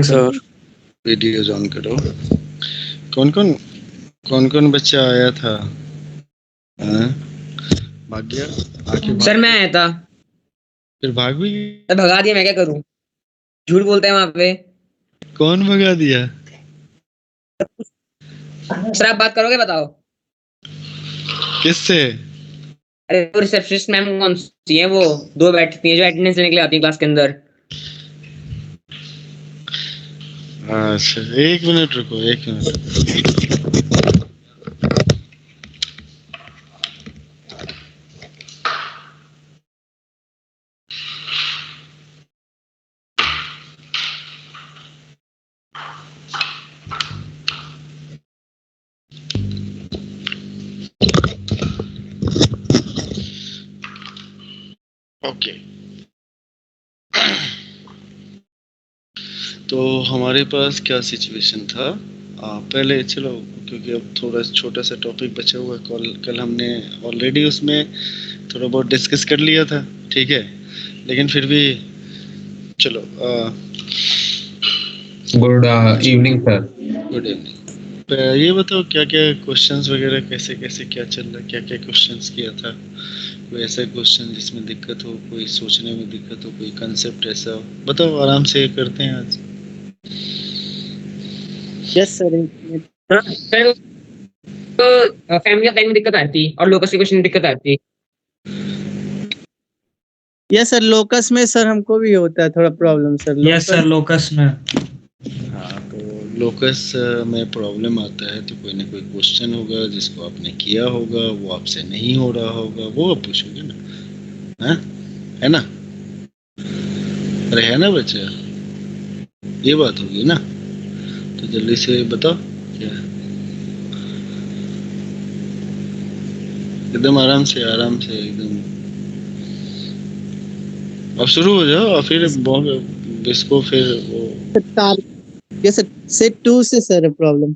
Sir videos on करो। कौन कौन बच्चा आया था? हाँ? भाग गया? सर मैं आया था, फिर भाग भी सर भगा दिया। मैं क्या करूं? झूठ बोलते हैं वहां पे। कौन भगा दिया? सर आप बात करोगे? बताओ। किससे? अरे वो रिसेप्शनिस्ट मैम कौन सी है? वो दो बैठती हैं जो अटेंडेंस लेने के लिए आती है क्लास के अंदर। अच्छा, 1 मिनट रुको, 1 मिनट। ओके, तो हमारे पास क्या सिचुएशन था? पहले चलो, क्योंकि अब थोड़ा छोटा सा टॉपिक बचा हुआ है। कल हमने ऑलरेडी उसमें थोड़ा बहुत डिस्कस कर लिया था, ठीक है, लेकिन फिर भी चलो। Good evening sir. Good evening. ये बताओ, क्या क्या क्वेश्चंस वगैरह, कैसे कैसे क्या चल रहा है, क्या क्या क्वेश्चंस किया था? कोई ऐसा क्वेश्चन जिसमें दिक्कत हो, कोई सोचने में दिक्कत हो, कोई कंसेप्ट ऐसा हो, बताओ, आराम से करते हैं आज। Yes sir. सर तो फैमिली टाइम में दिक्कत आती और लोकस क्वेश्चन में दिक्कत आती। यस सर, लोकस में सर हमको भी होता है थोड़ा problem sir. Yes sir, locus में। हाँ, तो लोकस में प्रॉब्लम आता है तो कोई ना कोई क्वेश्चन होगा जिसको आपने किया होगा, वो आपसे नहीं हो रहा होगा, वो आप पूछोगे ना। हाँ, है ना? अरे है ना बच्चा, ये बात होगी ना। तो जल्दी से बताओ क्या है। एकदम आराम से एकदम। अब शुरू हो जाओ और फिर इसको फिर वो। यस सर, सेट 2 से सर प्रॉब्लम।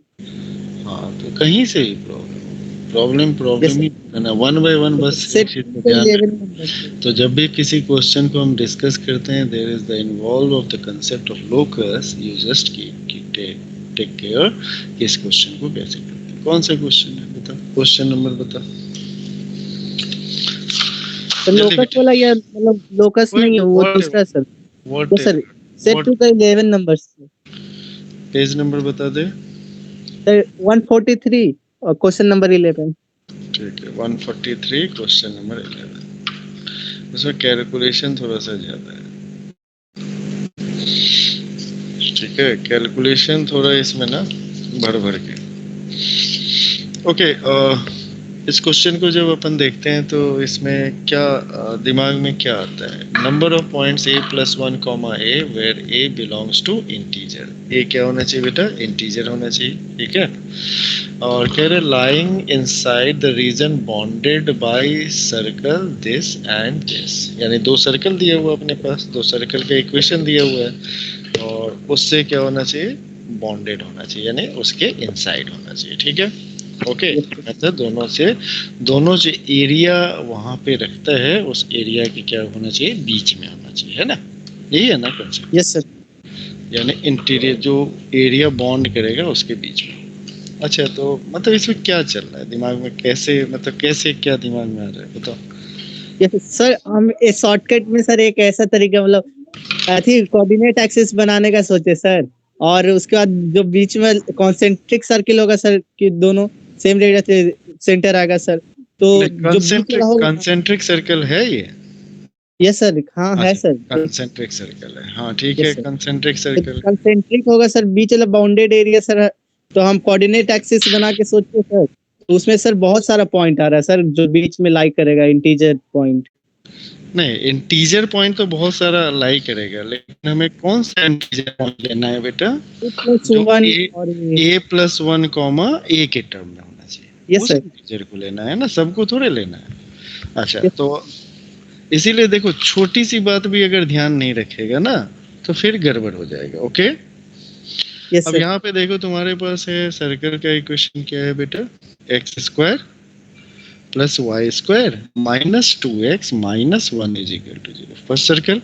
हाँ, तो कहीं से ही प्रॉब्लम ही है ना। 1 बाय 1 बस एक चीज को ध्यान रखना। तो जब भी किसी क्वेश्चन को हम डिस्कस करते हैं, there is the involve of the concept of locus. You just take care कि इस क्वेश्चन को कैसे करते हैं। कौन सा क्वेश्चन है बताओ, क्वेश्चन नंबर बताओ। सर लोकस वाला, या मतलब लोकस नहीं है वो दूसरा सर। यस सर, सेट 2 का 11 नंबर पेज नंबर बता दे सर। 143 और क्वेश्चन नंबर 11। ठीक है, 143 क्वेश्चन नंबर 11। उसमें कैलकुलेशन थोड़ा सा ज्यादा है, ठीक है। कैलकुलेशन थोड़ा इसमें ना भर के। ओके, इस क्वेश्चन को जब अपन देखते हैं तो इसमें क्या दिमाग में क्या आता है? Number of points a + 1, a where a belongs to integer. a क्या होना चाहिए बेटा? इंटीजर होना चाहिए, ठीक है। और कह रहे lying inside the region bounded by circle this and this, यानी दो सर्कल दिया हुआ अपने पास, दो सर्कल का इक्वेशन दिया हुआ है और उससे क्या होना चाहिए? बॉन्डेड होना चाहिए, यानी उसके इनसाइड होना चाहिए, ठीक है। ओके, मतलब दोनों से एरिया वहां पे रखता है, उस एरिया की क्या होना चाहिए? बीच में होना चाहिए, है ना? यही है ना कंसेप्ट? Yes sir. यानी इंटीरियर जो एरिया बॉन्ड करेगा उसके बीच में। अच्छा, तो मतलब इसमें क्या चल रहा है दिमाग में? कैसे क्या दिमाग में आ रहा है बताओ। यस सर, हम एक शॉर्टकट में सर एक ऐसा तरीका, मतलब कोऑर्डिनेट एक्सिस बनाने का सोचे सर। और उसके बाद जो बीच में कॉन्सेंट्रिक सर्किल होगा सर, कि दोनों सेम रेडियस से सेंटर आएगा सर। तो जो बीच वाला होगा, कंसेंट्रिक सर्कल है ये। Yes sir. हाँ है सर, कंसेंट्रिक सर्कल है, हाँ ठीक है, कंसेंट्रिक सर्कल। कंसेंट्रिक होगा सर, बीच वाला बाउंडेड एरिया सर। तो हम कोऑर्डिनेट एक्सिस बना के सोचते सर, तो उसमें सर बहुत सारा पॉइंट आ रहा है सर, जो बीच में लाई करेगा इंटीजर पॉइंट। नहीं, इंटीजर पॉइंट तो बहुत सारा लाई करेगा, लेकिन हमें कौन सा इंटीजर पॉइंट लेना है बेटा? जो a + 1, a के टर्म में होना चाहिए, उस इंटीजर को लेना है ना, सबको थोड़े लेना है। अच्छा, तो इसीलिए देखो, छोटी सी बात भी अगर ध्यान नहीं रखेगा ना तो फिर गड़बड़ हो जाएगा। ओके, अब यहाँ पे देखो, तुम्हारे पास है सर्कल का इक्वेशन क्या है बेटा? x² + y² - 2x - 1 = 0। First circle,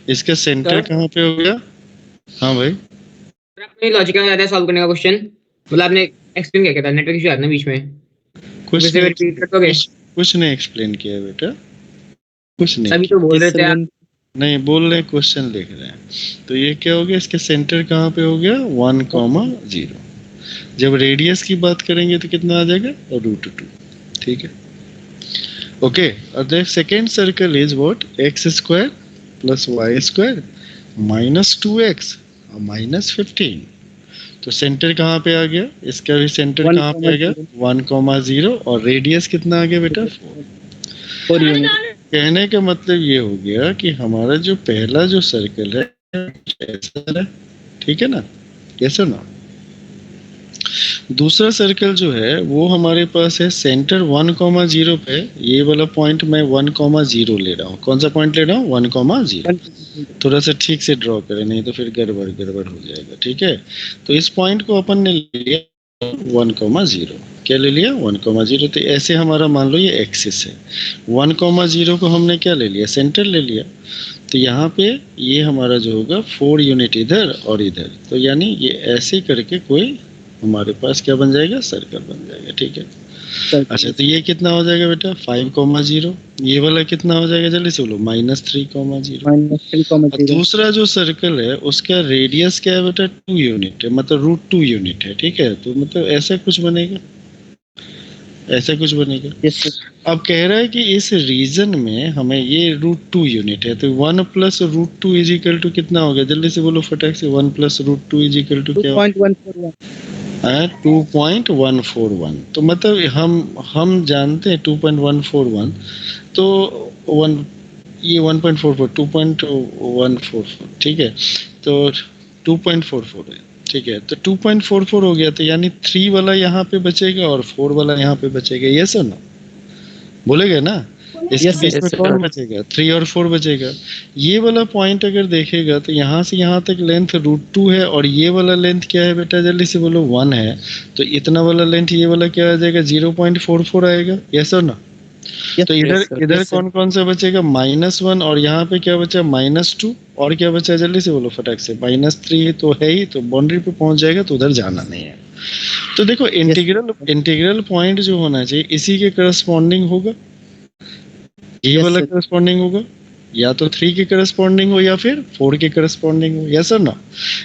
इसका सेंटर कहाँ पे हो गया? हाँ भाई, सर आपने लॉजिक में ज्यादा सॉल्व करने का क्वेश्चन, मतलब आपने एक्सप्लेन क्या किया था, नेटवर्क इशू आया था ना बीच में, कुछ वैसे नहीं रिपीट कर दोगे? कुछ नहीं एक्सप्लेन किया बेटा, कुछ नहीं सभी किया। तो बोल रहे थे आप। नहीं बोल रहे, क्वेश्चन लिख रहे हैं। तो ये क्या हो गया, इसके सेंटर कहाँ पे हो गया 1,0। जब रेडियस की बात करेंगे तो कितना आ जाएगा √2, ठीक है। ओके, और the second circle is what, x² + y² - 2x और -15। तो सेंटर कहाँ पे आ गया, इसका भी सेंटर कहाँ पे आ गया 1,0 और रेडियस कितना आ गया बेटा 4। 4 यूनिट। कहने का मतलब ये हो गया कि हमारा जो पहला जो सर्कल है ऐसा है, ठीक है ना, कैसा ना। दूसरा सर्कल जो है वो हमारे पास है सेंटर 1,0 पे, ये वाला पॉइंट मैं 1,0 ले रहा हूँ। कौन सा पॉइंट ले रहा हूँ 1,0। थोड़ा सा ठीक से ड्रॉ करें, नहीं तो फिर गड़बड़ गड़बड़ हो जाएगा, ठीक है। तो इस पॉइंट को अपन ने लिया 1,0, क्या ले लिया 1,0। तो ऐसे हमारा मान लो ये एक्सिस है, 1,0 को हमने क्या ले लिया, सेंटर ले लिया। तो यहाँ पे ये हमारा जो होगा 4 यूनिट इधर और इधर, तो यानी ये ऐसे करके कोई हमारे पास क्या बन जाएगा, सर्कल बन जाएगा, ठीक है। अच्छा, तो ये कितना हो जाएगा बेटा 5,0। ये वाला कितना हो जाएगा, जल्दी से बोलो -3,0। और दूसरा जो सर्कल है उसका रेडियस क्या है बेटा 2 यूनिट है, मतलब √2 यूनिट है, ठीक है। तो मतलब ऐसा कुछ बनेगा, ऐसा कुछ बनेगा। अब कह रहा है कि इस रीजन में हमें ये √2 यूनिट है, तो 1 + √2 = कितना हो गया, जल्दी से बोलो फटाक से। 1 + √2 = क्या 2.141। 2.141। तो मतलब हम जानते हैं 2.141, तो 1 ये 1.44 2.144, ठीक है। तो 2.44 है, ठीक है। तो 2.44 हो गया, तो यानी 3 वाला यहाँ पे बचेगा और 4 वाला यहाँ पे बचेगा, ये सर ना बोलेगा ना। इसके Yes, बीच sir. में कौन बचेगा, 3 और 4 बचेगा। ये वाला पॉइंट अगर देखेगा तो यहाँ से यहाँ तक लेंथ √2 है, और ये वाला लेंथ क्या है बेटा, जल्दी से बोलो 1 है। तो इतना वाला लेंथ ये वाला क्या आ जाएगा 0.44 आएगा, यस और ना। तो इधर कौन कौन सा बचेगा -1, और यहाँ पे क्या बचा -2, और क्या बचा जल्दी से बोलो फटाक से, -3 तो है ही, तो बाउंड्री पे पहुंच जाएगा, तो उधर जाना नहीं है। तो देखो इंटीग्रल पॉइंट जो होना चाहिए इसी के करस्पॉन्डिंग होगा, ये वाला करस्पॉन्डिंग होगा, या तो 3 के करस्पॉन्डिंग हो या फिर 4 के करस्पॉन्डिंग हो, यस और ना।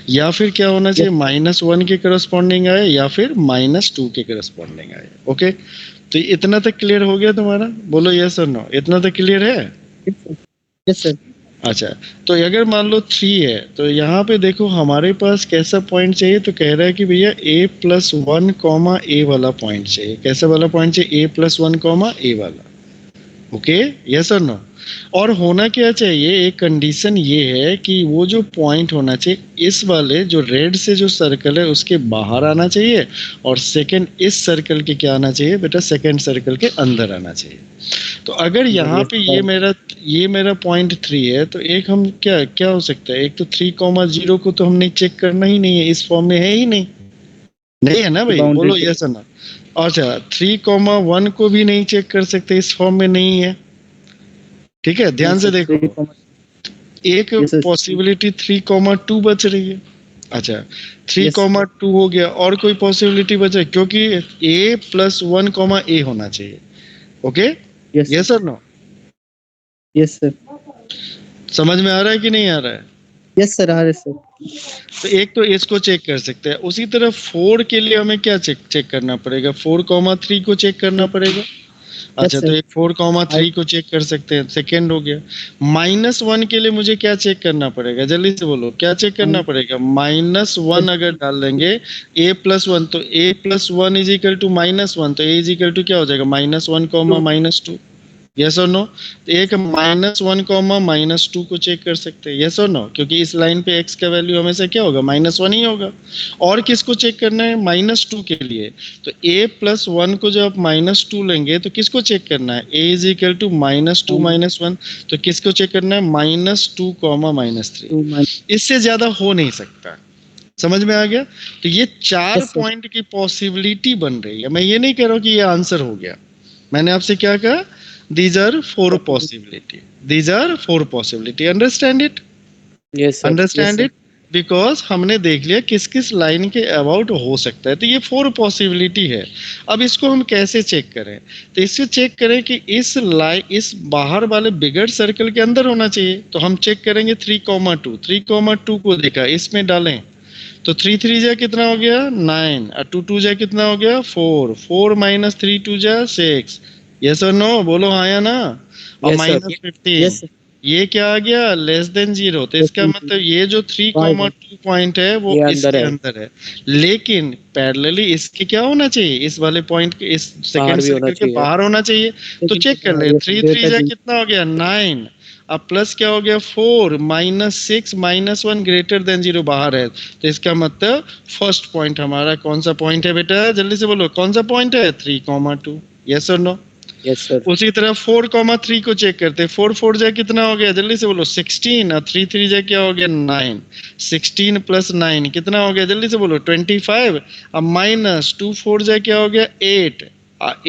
या फिर क्या होना चाहिए -1 के करस्पॉन्डिंग आए या फिर -2 के करस्पॉन्डिंग आए। ओके, तो इतना तक क्लियर हो गया तुम्हारा, बोलो यस और नो, इतना तक क्लियर है। Yes sir. अच्छा, तो अगर मान लो 3 है, तो यहाँ पे देखो हमारे पास कैसा पॉइंट चाहिए, तो कह रहा है कि भैया a+1, a वाला पॉइंट चाहिए। कैसा वाला पॉइंट चाहिए, a+1, a वाला। ओके, यस और नो। और होना क्या चाहिए, एक कंडीशन ये है कि वो जो पॉइंट होना चाहिए इस वाले जो रेड से जो सर्कल है उसके बाहर आना चाहिए, और सेकंड इस सर्कल के क्या आना चाहिए बेटा, सेकंड सर्कल के अंदर आना चाहिए। तो अगर यहाँ पे ये मेरा पॉइंट 3 है, तो एक हम क्या हो सकता है, एक तो 3,0 को तो हमने चेक करना ही नहीं है, इस फॉर्म में है ही नहीं है ना भाई, बोलो यस और ना। अच्छा, 3,1 को भी नहीं चेक कर सकते, इस फॉर्म में नहीं है, ठीक है। ध्यान से देखो, एक पॉसिबिलिटी 3,2 बच रही है। अच्छा, 3,2 हो गया, और कोई पॉसिबिलिटी बचे, क्योंकि a+1, a होना चाहिए। ओके, यस और नो। Yes sir. समझ में आ रहा है कि नहीं आ रहा है? यस सर, आ रहा है सर। तो एक तो इसको चेक कर सकते हैं, उसी तरह 4 के लिए हमें क्या चेक करना पड़ेगा, 4,3 को चेक करना पड़ेगा। अच्छा, तो एक 4,3 को चेक कर सकते हैं, सेकेंड हो गया। -1 के लिए मुझे क्या चेक करना पड़ेगा, जल्दी से बोलो क्या चेक करना पड़ेगा। -1 अगर डाल लेंगे a+1, तो a+1 = -1, तो a क्या हो जाएगा -1, -2, यस और नो। तो एक -1, -2 को चेक कर सकते हैं, यस और नो, क्योंकि इस लाइन पे x का वैल्यू हमेशा क्या होगा -1 ही होगा। और किसको चेक करना है, -2 के लिए। तो a+1 को जब आप -2 लेंगे तो किसको चेक करना है, a = -2 -1, तो किसको चेक करना है -2, -3। इससे ज्यादा हो नहीं सकता, समझ में आ गया। तो ये 4 पॉइंट की पॉसिबिलिटी बन रही है। मैं ये नहीं कह रहा हूँ कि ये आंसर हो गया, मैंने आपसे क्या कहा, these are 4 possibility, these are 4 possibility, understand it? Yes sir. Understand it? Because हमने देख लिया किस किस लाइन के अबाउट हो सकता है, तो ये 4 पॉसिबिलिटी है। अब इसको हम कैसे चेक करें? तो इससे चेक करें कि इस बाहर वाले बिगर सर्कल के अंदर होना चाहिए, तो हम चेक करेंगे 3,2। 3,2 को देखा, इसमें डालें तो 3 3 जा कितना हो गया 9, और 2 2 जा कितना हो गया 4, 4 माइनस 3 2 जा 6। यस और नो बोलो, हाँ या ना? और Yes, sir. Minus 15, Yes, sir. ये क्या आ गया लेस देन 0। तो इसका Less than मतलब ये जो 3,2 पॉइंट है वो ये अंदर इसके है। अंदर है, लेकिन पैरेलली इसके क्या होना चाहिए, इस वाले पॉइंट के, इस सेकंड भी होना सर्कल के चाहिए। बाहर होना चाहिए। तो लेकिन चेक कर ले, ये 3 3 greater जा than- कितना हो गया 9, अब प्लस क्या हो गया 4 माइनस 6 माइनस 1 ग्रेटर देन 0 बाहर है। तो इसका मतलब फर्स्ट पॉइंट हमारा कौन सा पॉइंट है बेटा, जल्दी से बोलो कौन सा पॉइंट है 3,2। यस और नो? Yes, sir. उसी तरह 4,3 को चेक करते हैं। 4 4 जा कितना हो गया, जल्दी से बोलो 16, और 3 3 जा क्या हो गया 9। 16 प्लस 9 कितना हो गया, जल्दी से बोलो 25। अब माइनस 2 4 जा क्या हो गया 8,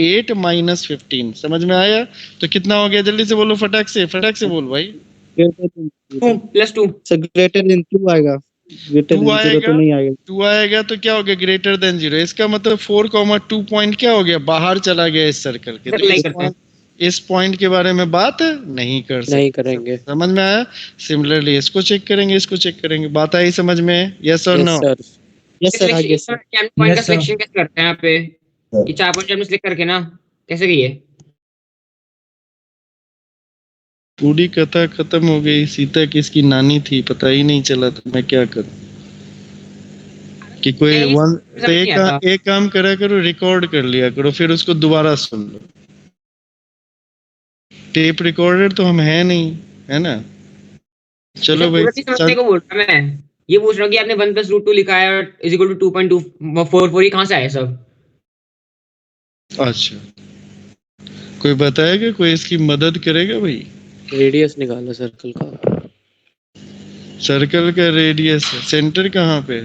8 माइनस 15। समझ में आया? तो कितना हो गया, जल्दी से बोलो, फटाक से बोल भाई। Greater than 2 + 2 Sir, greater than 2 आएगा। Greater 2 than 0 आएगा, तो नहीं आएगा। 2 आएगा तो क्या हो गया ग्रेटर देन 0। इसका मतलब 4,2 पॉइंट क्या हो गया, बाहर चला गया इस सर्कल के। तो अप्लाई करते हैं। इस पॉइंट के बारे में बात नहीं कर सकते। नहीं करेंगे। समझ में आया? सिमिलरली इसको चेक करेंगे, इसको चेक करेंगे। बात आई समझ में? यस और Yes, no? sir. Yes, sir. आगे sir. पॉइंट का Yes, sir. सिलेक्शन कैसे करते हैं यहाँ पे? ये 4 पॉइंट हमने सिलेक्ट करके ना कैसे किए? पूरी कथा खत्म हो गई। सीता किसकी नानी थी पता ही नहीं चला, तो मैं क्या करूं? कि कोई नहीं, वन समझ तो नहीं आता। एक काम करा करो, रिकॉर्ड कर लिया करो, फिर उसको दोबारा सुन लो। टेप रिकॉर्डर तो हम है नहीं, है ना? चलो भाई, पूरा चीज समझने को बोल रहा मैं। ये पूछ रहा हूँ कि आपने 1 + √2 लिखा है और = 2.244, ये कहाँ से आया सब? अच्छा, कोई बताएगा, कोई इसकी मदद करेगा भाई? रेडियस निकालो सर्कल का। सर्कल का रेडियस सेंटर कहाँ पे?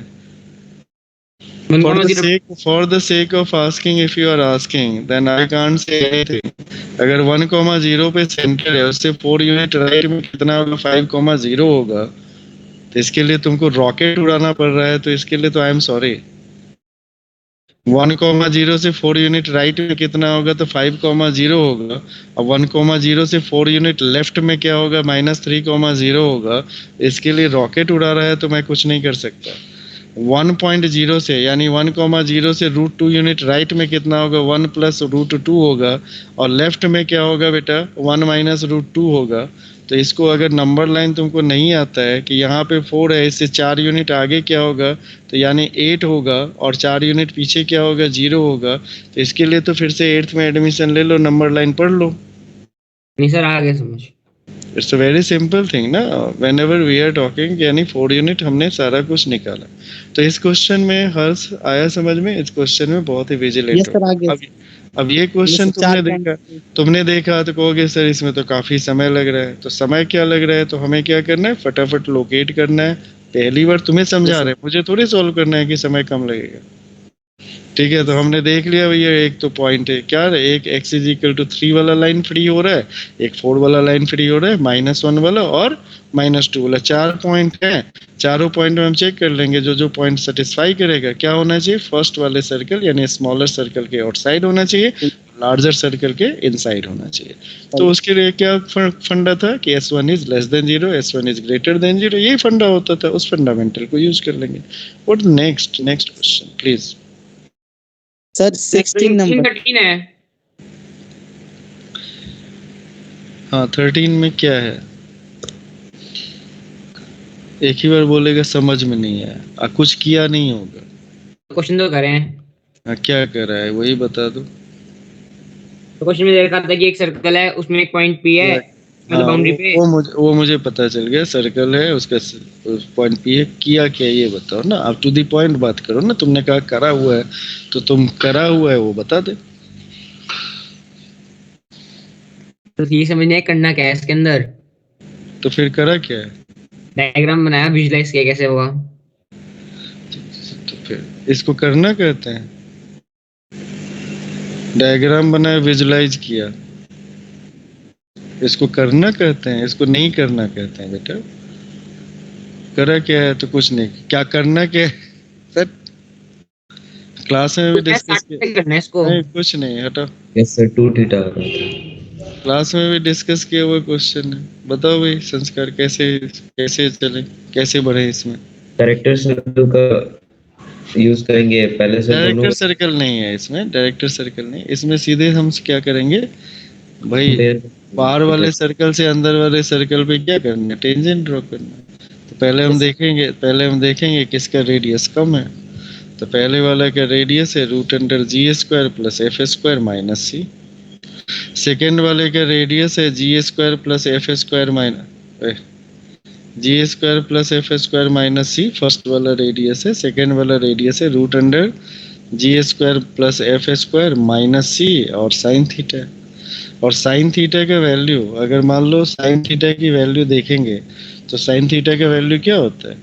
1,0 For the sake of asking, if you are asking, then I can't say anything. अगर 1,0 पे सेंटर है, उससे 4 यूनिट राइट में कितना होगा 5,0 होगा। तो इसके लिए तुमको रॉकेट उड़ाना पड़ रहा है, तो इसके लिए तो आई एम सॉरी। 1,0 से 4 यूनिट राइट में कितना होगा, तो 5,0 होगा। और 1,0 से 4 यूनिट लेफ्ट में क्या होगा, -3,0 होगा। इसके लिए रॉकेट उड़ा रहा है तो मैं कुछ नहीं कर सकता। 1.0 से यानी 1,0 से √2 यूनिट राइट में कितना होगा, 1 + √2 होगा। और लेफ्ट में क्या होगा बेटा, 1 - √2 होगा। तो इसको अगर नंबर लाइन तुमको नहीं आता है कि यहाँ पे 4 है, इससे 4 यूनिट आगे क्या होगा, तो यानी 8 होगा, और 4 यूनिट पीछे क्या होगा 0 होगा। तो इसके लिए तो फिर से 8th में एडमिशन ले लो, नंबर लाइन पढ़ लो। नहीं सर, आ गया समझ। It's a very simple thing ना। Whenever we are talking यानी 4 यूनिट हमने सारा कुछ निकाला। तो इस क्वेश्चन में हर्ष आया समझ में? इस क्वेश्चन में बहुत ही विजिलेंट Yes, sir. आगे अब ये क्वेश्चन तुमने देखा तो कहोगे सर इसमें तो काफी समय लग रहा है। तो समय क्या लग रहा है, तो हमें क्या करना है, फटाफट लोकेट करना है। पहली बार तुम्हें समझा रहे हैं, मुझे थोड़ी सॉल्व करना है कि समय कम लगेगा। ठीक है, तो हमने देख लिया भैया, एक तो पॉइंट है क्या है, एक x = 3 वाला लाइन फ्री हो रहा है, एक 4 वाला लाइन फ्री हो रहा है, -1 वाला और -2 वाला। 4 पॉइंट है। चारों पॉइंट में हम चेक कर लेंगे, जो पॉइंट सेटिस्फाई करेगा क्या होना चाहिए, फर्स्ट वाले सर्कल यानी स्मॉलर सर्कल के आउटसाइड होना चाहिए, लार्जर सर्कल के इनसाइड होना चाहिए। तो उसके लिए क्या फंडा था कि S1 is less than 0, S1 is greater than 0, यही फंडा होता था। उस फंडामेंटल को यूज कर लेंगे। What next question please. Sir 16 number 13 है। हाँ 13 में क्या है, एक ही बार बोलेगा समझ में नहीं आया, कुछ किया नहीं होगा। क्वेश्चन तो करें। हाँ क्या कर रहा है वही बता दो। तो क्वेश्चन में देखा था कि एक सर्कल है, उसमें एक पॉइंट P है, मतलब बाउंड्री पे। वो मुझे पता चल गया, सर्कल है उसका पॉइंट P है। किया क्या ये बताओ ना, आप टू द पॉइंट बात करो ना। तुमने कहा करा हुआ है, तो तुम करा हुआ है वो बता दे। तो ये समझने करना क्या है इसके अंदर। तो फिर करा क्या है, डायग्राम बनाया, विजुलाइज किया कैसे होगा। तो फिर इसको करना कहते हैं, डायग्राम बनाया विजुलाइज किया, इसको करना कहते हैं, इसको नहीं करना कहते हैं बेटा। करा क्या है तो कुछ नहीं, क्या करना क्या है सर, क्लास में भी डिस्कस किया करना है इसको। नहीं, कुछ नहीं, हटाओ, यस सर 2 थीटा आ रहा था। क्लास में भी डिस्कस किया हुआ क्वेश्चन है। बताओ भाई संस्कार कैसे कैसे चले, कैसे बढ़े इसमें। कैरेक्टर सर्कल का यूज करेंगे पहले से दोनों डायरेक्टर सर्कल नहीं है इसमें, डायरेक्टर सर्कल नहीं, इसमें सीधे हम क्या करेंगे भाई, बाहर वाले सर्कल से अंदर वाले सर्कल पे क्या करना है, टेंजेंट ड्रॉ करना है। तो पहले हम देखेंगे किसका रेडियस कम है। तो पहले वाला का रेडियस है root under g square plus f square minus c. Second वाले का रेडियस है g square plus f square minus g square plus f square minus c, first वाला रेडियस है। सेकेंड वाला रेडियस है root under g square plus f square minus c और sine theta. और sine theta का value, अगर मान लो साइन थीटा की वैल्यू देखेंगे तो साइन थीटा का वैल्यू क्या होता है,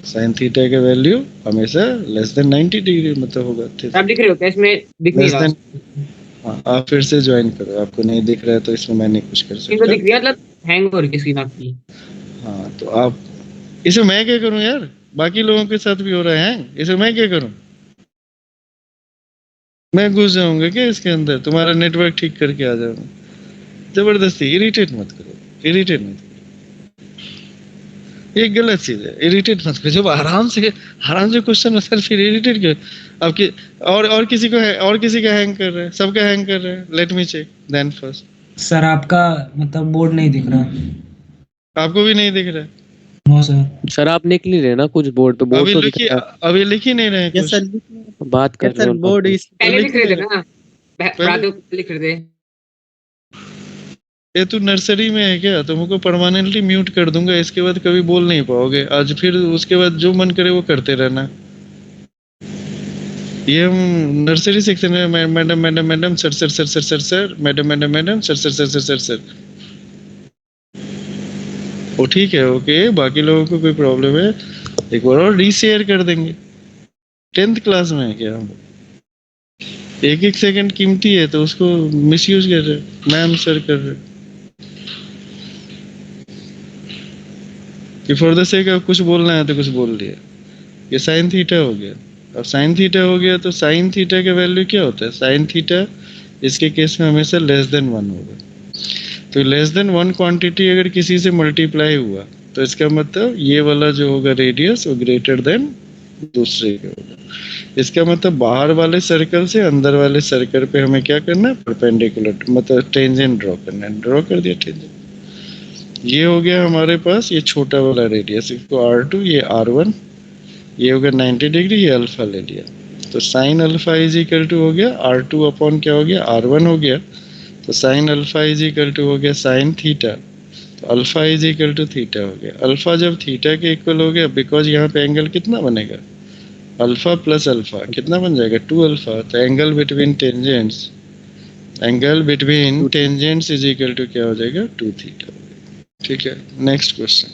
साइन थीटा का वैल्यू हमेशा लेस देन 90 डिग्री मतलब होगा। आप दिख रहे हो क्या इसमें? दिख नहीं रहा। हाँ, आप फिर से ज्वाइन करो, आपको नहीं दिख रहा है तो इसमें मैं नहीं कुछ कर इनको सकता। दिख रही है, मतलब हैंग हो रही है स्क्रीन आपकी। हाँ तो आप, इसे मैं क्या करूं यार, बाकी लोगों के साथ भी हो रहा है, इसे मैं क्या करूं, मैं घुस जाऊंगा क्या इसके अंदर, तुम्हारा नेटवर्क ठीक करके आ जाऊंगा। जबरदस्ती इरिटेट मत करो, इरिटेट मत करो, ये गलत चीज है, इरिटेट मत करो। जब आराम से क्वेश्चन होता है फिर इरिटेट क्यों आपके, और किसी को है, और किसी का हैंग कर रहा है, सबका हैंग कर रहा है, let me check then first. Sir आपका मतलब बोर्ड नहीं दिख रहा। आपको भी नहीं दिख रहा है? No sir. सर आप लिख नहीं रहे ना कुछ बोर्ड पे, बोर्ड अभी तो लिखी, दिख रहा अभी लिख ही नहीं रहे हैं यस कुछ, सर, बात कर यस रहे सर, हो बोर्ड इस पहले लिख लिख रहे थे नहीं ना, रात को लिख रहे थे। ये तू नर्सरी में है क्या, तुमको परमानेंटली म्यूट कर दूंगा, इसके बाद कभी बोल नहीं पाओगे आज, फिर उसके बाद जो मन करे वो करते रहना। ये हम नर्सरी सेक्शन में madam madam madam sir sir sir sir sir sir madam madam madam sir sir sir sir sir sir, वो ठीक है, ओके, बाकी लोगों को कोई प्रॉब्लम है एक बार और रीशेयर कर देंगे। 10th क्लास में है क्या हम, एक एक सेकंड कीमती है तो उसको मिसयूज कर रहे, मैम सर कर रहे कि फॉर द सेक ऑफ कुछ बोलना है तो कुछ बोल दिया। ये साइन थीटा हो गया, अब साइन थीटा हो गया तो साइन थीटा का वैल्यू क्या होता है, साइन थीटा इसके केस में हमेशा लेस देन 1 होगा। तो लेस देन 1 क्वांटिटी अगर किसी से मल्टीप्लाई हुआ तो इसका मतलब ये वाला जो होगा रेडियस वो ग्रेटर देन दूसरे का होगा। इसका मतलब बाहर वाले सर्कल से अंदर वाले सर्कल पे हमें क्या करना है, परपेंडिकुलर मतलब टेंजेंट ड्रॉ करना है। ड्रॉ कर दिया टेंजेंट, ये हो गया हमारे पास ये छोटा वाला रेडियस, इसको R2, ये R1, ये हो गया 90 डिग्री, ये अल्फा ले लिया। तो sine alpha is equal to हो गया R2 अपॉन क्या हो गया, R1 हो गया। तो sine alpha is equal to हो गया साइन थीटा, तो alpha is equal to theta हो गया। अल्फा जब थीटा के इक्वल हो गया, बिकॉज यहाँ पे एंगल कितना बनेगा, अल्फा प्लस अल्फा कितना बन जाएगा, 2 अल्फा। तो angle between tangents, angle between tangents is equal to क्या हो जाएगा, 2 थीटा। ठीक है, नेक्स्ट क्वेश्चन।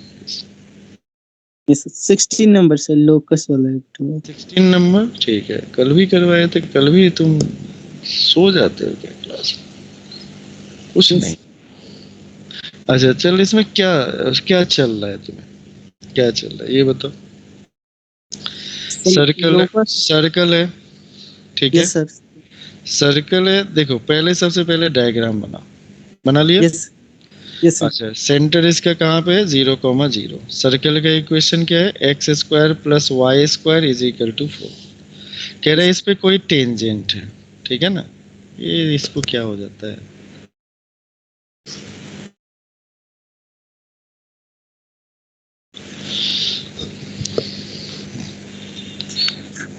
16 नंबर से लोकस वाला है तो 16 नंबर, ठीक है, कल भी करवाए थे, कल भी तुम सो जाते हो क्या क्लास में, कुछ नहीं। अच्छा चल, इसमें क्या क्या चल रहा है, तुम्हें क्या चल रहा है ये बताओ। सर्कल है, सर्कल है, ठीक है, यस सर, सर्कल है। देखो पहले सबसे पहले डायग्राम बना लिया। यस यस सर, अच्छा, सेंटर इसका कहाँ पे है, 0,0। सर्कल का इक्वेशन क्या है, x square plus y square is equal to 4। कह रहा है इस पे कोई टेंजेंट है, ठीक है ना, ये इसको क्या हो जाता है,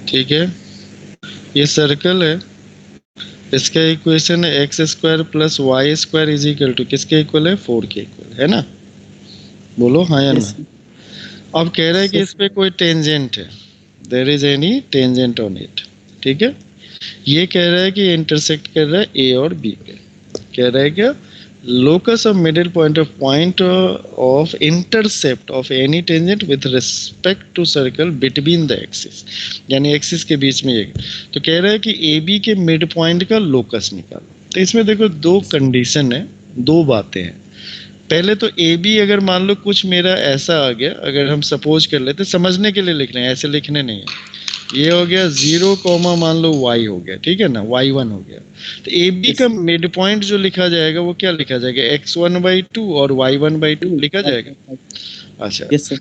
ठीक है, ये सर्कल है, इसका इक्वेशन है x square plus y square is equal to किसके इक्वल है, 4 के इक्वल है ना, बोलो हाँ या यस ना। अब कह रहा है कि इस पे कोई टेंजेंट है, there is any tangent on it, ठीक है। ये कह रहा है कि इंटरसेक्ट कर रहा है ए और बी पे। कह रहा है क्या, locus of middle point of intercept of any tangent with respect to circle between the axis, यानी एक्सिस के बीच में एक। तो कह रहा है कि ए बी के मिड पॉइंट का लोकस निकालो। तो इसमें देखो दो कंडीशन है, दो बातें हैं। पहले तो ए बी अगर मान लो कुछ मेरा ऐसा आ गया, अगर हम सपोज कर लेते, समझने के लिए लिख रहे हैं, ऐसे लिखने नहीं है। ये हो गया 0 कॉमा मान लो y हो गया, ठीक है ना, y1 हो गया। तो ए बी का मिड पॉइंट जो लिखा जाएगा वो क्या लिखा जाएगा, x1/2 और y1/2 लिखा जाएगा। अच्छा, यस सर।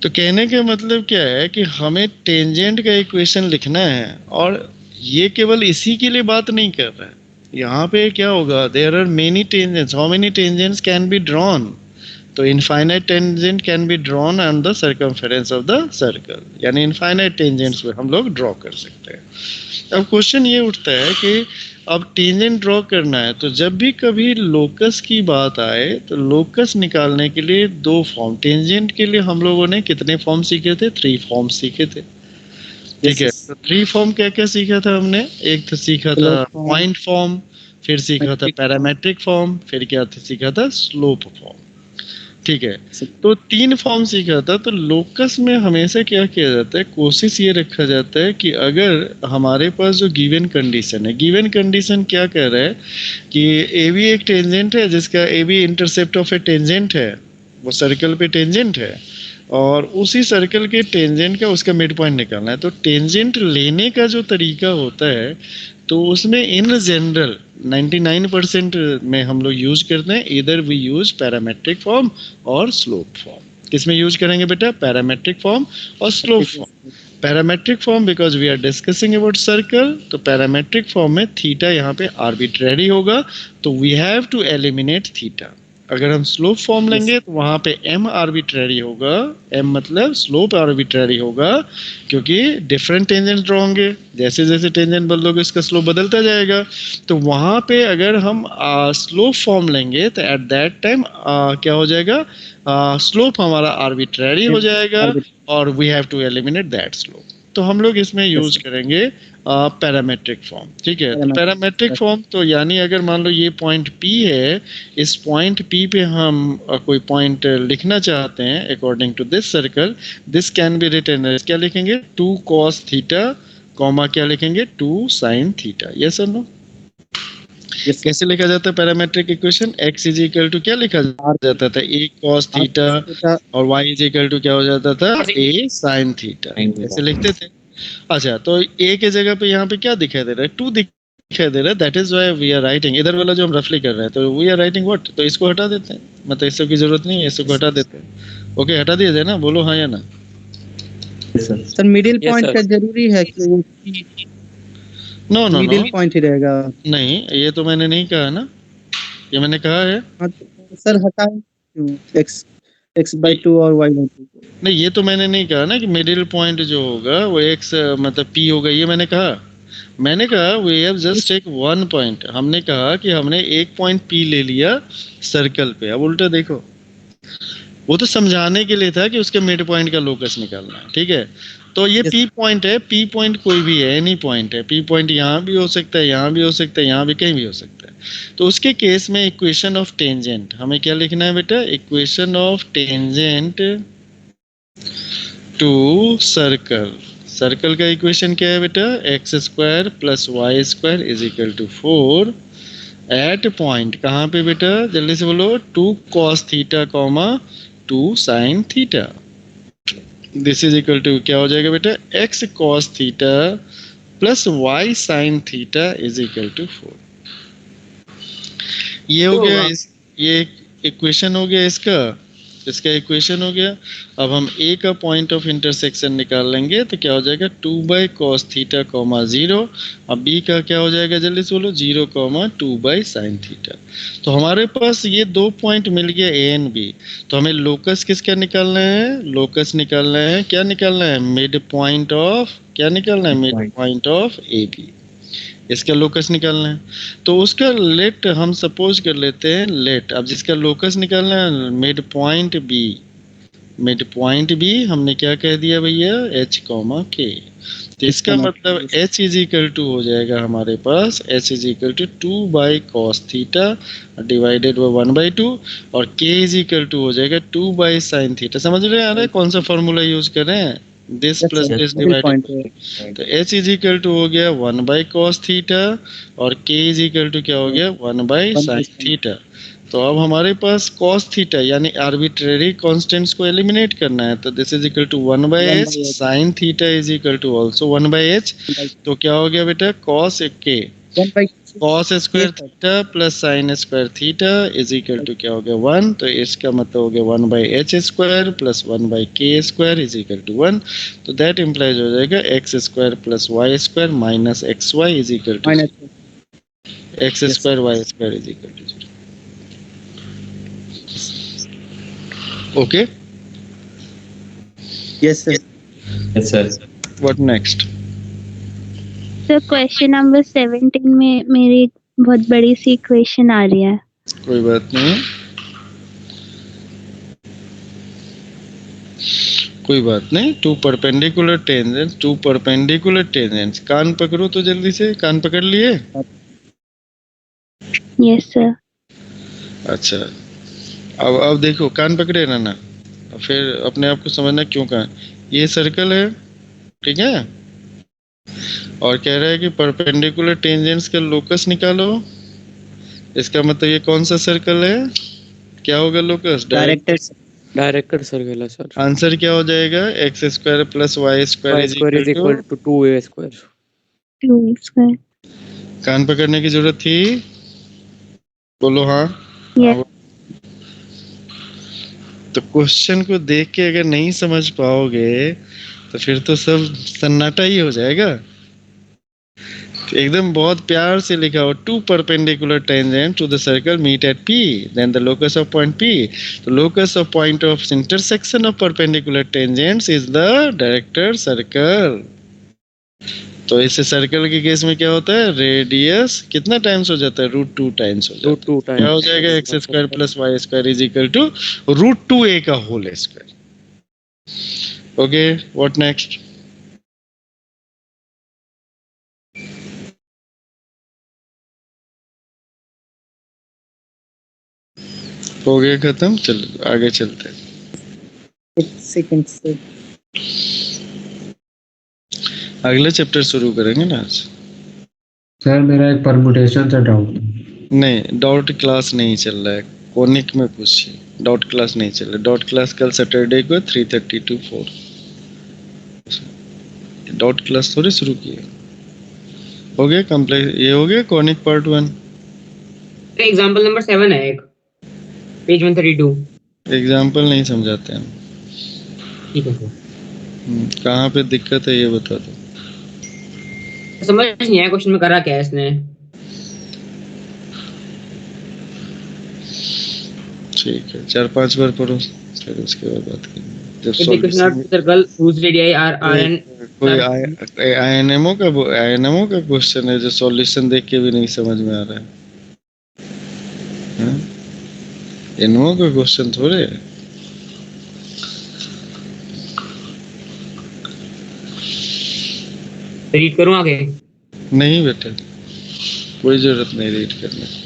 तो कहने का मतलब क्या है कि हमें टेंजेंट का इक्वेशन लिखना है, और ये केवल इसी के लिए बात नहीं कर रहा है। यहाँ पे क्या होगा, there are many tangents, how many tangents can be drawn, तो infinite tangent can be drawn on the circumference of the circle, यानी इनफाइनाइट टेंजेंट्स पे हम लोग ड्रॉ कर सकते हैं। अब क्वेश्चन ये उठता है कि अब टेंजेंट ड्रॉ करना है, तो जब भी कभी लोकस की बात आए तो लोकस निकालने के लिए दो फॉर्म, टेंजेंट के लिए हम लोगों ने कितने फॉर्म सीखे थे, 3 फॉर्म सीखे थे, ठीक है। तो 3 फॉर्म क्या क्या सीखा था हमने, एक तो सीखा था पॉइंट फॉर्म, फिर सीखा था पैरामेट्रिक फॉर्म, फिर क्या था सीखा था स्लोप फॉर्म, ठीक है। तो 3 फॉर्म सीखा था। तो लोकस में हमेशा क्या किया जाता है, कोशिश ये रखा जाता है कि अगर हमारे पास जो गिवन कंडीशन है, गिवन कंडीशन क्या कह रहा है कि ए बी एक टेंजेंट है, जिसका a b intercept of a tangent है, वो सर्कल पे टेंजेंट है, और उसी सर्कल के टेंजेंट का उसका मिड पॉइंट निकालना है। तो टेंजेंट लेने का जो तरीका होता है, तो उसमें इन जनरल 99% में हम लोग यूज करते हैं, इधर वी यूज पैरामेट्रिक फॉर्म और स्लोप फॉर्म। किसमें यूज करेंगे बेटा, पैरामेट्रिक फॉर्म और slope form. Parametric form because we are discussing about circle, तो पैरामेट्रिक फॉर्म में थीटा यहाँ पे आर्बिट्रेरी होगा, तो we have to eliminate theta. अगर हम स्लोप फॉर्म लेंगे तो वहां पे m आर्बिट्रेरी होगा, m मतलब स्लोप आर्बिट्रेरी होगा, क्योंकि डिफरेंट टेंजेंट ड्रॉ होंगे, जैसे जैसे टेंजेंट बदलोगे इसका स्लोप बदलता जाएगा। तो वहां पे अगर हम स्लोप फॉर्म लेंगे तो एट दैट टाइम क्या हो जाएगा, स्लोप हमारा आर्बिट्रेरी हो जाएगा, और we have to eliminate that slope. तो हम लोग इसमें यूज करेंगे पैरामेट्रिक फॉर्म, ठीक है। तो पैरामेट्रिक फॉर्म तो यानी अगर मान लो ये पॉइंट P है, इस पॉइंट P पे हम कोई पॉइंट लिखना चाहते हैं according to this circle, this can be written as, क्या लिखेंगे, 2 cos थीटा कॉमा क्या लिखेंगे, 2 sin थीटा। यस और नो? कैसे लिखा जाता है parametric equation, x is equal to क्या लिखा जाता था, a cos थीटा, और y इज इक्वल टू क्या हो जाता था, a sin थीटा, ऐसे लिखते थे। अच्छा, तो a के जगह पे यहाँ पे क्या दिखाई दे रहा है, 2 दिखाई दे रहा है, that is why we are writing, इधर वाला जो हम रफली कर रहे हैं, तो वी आर राइटिंग व्हाट, तो इसको हटा देते हैं, मतलब इसकी जरूरत नहीं है, इसको हटा देते हैं। ओके, हटा दिया जाए ना, बोलो हाँ या ना। सर मिडिल पॉइंट क्या जरूरी है कि वो no no middle no, point ही रहेगा? नहीं, ये तो मैंने नहीं कहा ना, ये मैंने कहा है। हाँ, तो सर हटाएं क्यों x/2 और y/2? नहीं, ये तो मैंने नहीं कहा ना कि मिडिल पॉइंट जो होगा वो x मतलब p होगा, ये मैंने कहा we have just take 1 point. हमने कहा कि हमने एक पॉइंट p ले लिया सर्कल पे। अब उल्टा देखो, वो तो समझाने के लिए था कि उसके मिड पॉइंट का लोकस निकालना है, ठीक है। तो ये p पॉइंट है, p पॉइंट कोई भी है, एनी पॉइंट है, p पॉइंट यहाँ भी हो सकता है, यहाँ भी हो सकता है, यहाँ भी कहीं भी हो सकता है। तो उसके केस में इक्वेशन ऑफ टेंजेंट हमें क्या लिखना है बेटा, equation of tangent to circle. Circle का इक्वेशन क्या है बेटा, x² + y² is equal to 4 at point, कहाँ पे बेटा, जल्दी से बोलो, 2 cos theta comma 2 sin theta. This is equal to क्या हो जाएगा बेटा, x cos theta plus y sin theta is equal to 4। ये हो गया, ये इक्वेशन हो गया इसका इक्वेशन हो गया। अब हम a का पॉइंट ऑफ इंटरसेक्शन निकाल लेंगे, तो क्या हो जाएगा, 2/cos थीटा कॉमा 0। अब b का क्या हो जाएगा, जल्दी से बोलो, 0 कॉमा 2/sin थीटा। तो हमारे पास ये 2 पॉइंट मिल गया a एंड b। तो हमें लोकस किसका निकालना है, लोकस निकालना है, क्या निकालना है, मिड पॉइंट ऑफ, क्या निकालना है, mid point of A B, इसका लोकस निकालना है। तो उसका लेट हम सपोज कर लेते हैं लेट, अब जिसका लोकस निकालना है mid point B, mid point B हमने क्या कह दिया भैया, h, k। तो इसका मतलब h इज इक्वल टू हो जाएगा हमारे पास, h is equal to 2/cos theta divided by 1/2, और k इज इक्वल टू हो जाएगा 2/sin थीटा। समझ रहे हैं यार कौन सा फॉर्मूला यूज कर रहे हैं, दिस प्लस दिस डिवाइडेड। तो h इज इक्वल टू हो गया 1/cos थीटा, और k इज इक्वल टू क्या हो गया, 1/sin थीटा। तो अब हमारे पास cos थीटा यानी आर्बिट्रेरी कांस्टेंट्स को एलिमिनेट करना है, तो this is equal to 1/h, sin theta is equal to also 1/h। तो क्या हो गया बेटा, cos k, cos square theta plus sin square theta is equal to क्या हो गया 1। तो इसका मतलब हो गया 1/h square plus 1/k square is equal to 1। तो दैट इम्प्लाइज हो जाएगा x square plus y square minus xy is equal to x square y square is equal to 0। Okay, yes sir. Yes sir. What next? Sir question number 17 में मेरी बहुत बड़ी सी equation आ रही है। कोई बात नहीं, कोई बात नहीं। टू परपेंडिकुलर टेंजेंट्स, कान पकड़ो तो जल्दी से, कान पकड़ लिए? Yes sir. अच्छा, अब देखो, कान पकड़े ना, फिर अपने आप को समझना क्यों कहा। ये सर्कल है, ठीक है, और कह रहा है कि परपेंडिकुलर टेंजेंट्स का लोकस निकालो। इसका मतलब ये कौन सा सर्कल है, क्या होगा लोकस? डायरेक्टर सर्कल है सर। आंसर क्या हो जाएगा, x square plus y square y square is equal to 2a square। 2x square. कान पकड़ने की जरूरत थी? बोलो हाँ। यस। तो क्वेश्चन को देख के अगर नहीं समझ पाओगे तो फिर तो सब सन्नाटा ही हो जाएगा। एकदम बहुत प्यार से लिखा हो, two perpendicular tangent to the circle meet at P, then the locus of point P। तो locus of point of intersection of perpendicular tangents is the director circle. तो इस सर्कल के केस में क्या होता है, रेडियस कितना टाइम्स हो जाता है, √2 टाइम्स हो जाता है। √2 times। क्या हो जाएगा, x square plus y square is equal to √2a का whole square. Okay, what next? हो गया खत्म, चलो आगे चलते हैं। एक सेकंड सर। अगले चैप्टर शुरू करेंगे ना आज। सर मेरा एक परमुटेशन से डाउट। नहीं, डॉट क्लास नहीं चल रहा है, कोनिक में पूछिए। डॉट क्लास नहीं चल रहा, डॉट क्लास कल सैटरडे को 3:30 to 4। डॉट क्लास थोड़ी शुरू किए। हो गया कंप्लीट, ये हो गया कॉनिक पार्ट 1। एग्जांपल नंबर 7 है एक, पेज 132। एग्जाम्पल नहीं समझाते हम। ठीक है सर। कहाँ पे दिक्कत है ये बता दो। समझ नहीं आया क्वेश्चन में करा क्या है इसने। ठीक है, 4-5 बार पढ़ो, फिर उसके बाद बात करेंगे। जब equation solution of circle whose radii are rn। कोई आईएनएमओ का क्वेश्चन है जो सॉल्यूशन देख के भी नहीं समझ में आ रहा है। एनओ का क्वेश्चन थोड़े है। रीड करूं आगे? नहीं बेटा, कोई जरूरत नहीं रीड करने की।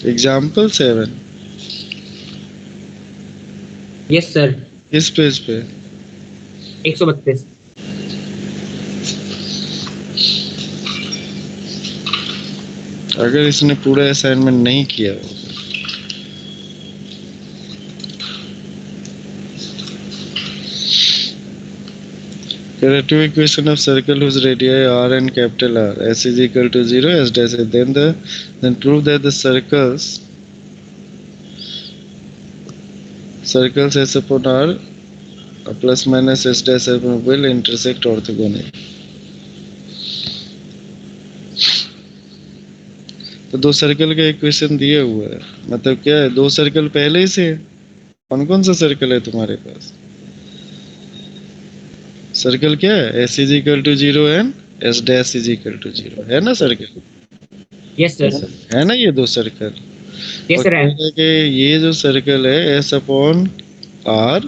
Example 7 yes sir. किस पेज पे? 132। अगर इसने पूरा असाइनमेंट नहीं किया हो Two equation of circle whose radii r and capital R, s is equal to 0, s dash is then prove that the circles s upon R plus minus s dash will intersect orthogonally। तो दो circle का equation दिया हुआ है, मतलब क्या है, दो सर्कल पहले ही से। कौन कौन सा सर्कल है तुम्हारे पास? सर्कल क्या है, s is equal to 0 and s dash is equal to 0 है ना सर्कल? Yes sir. है ना ये दो सर्कल? यस सर है। कि ये जो सर्कल है s अपॉन r,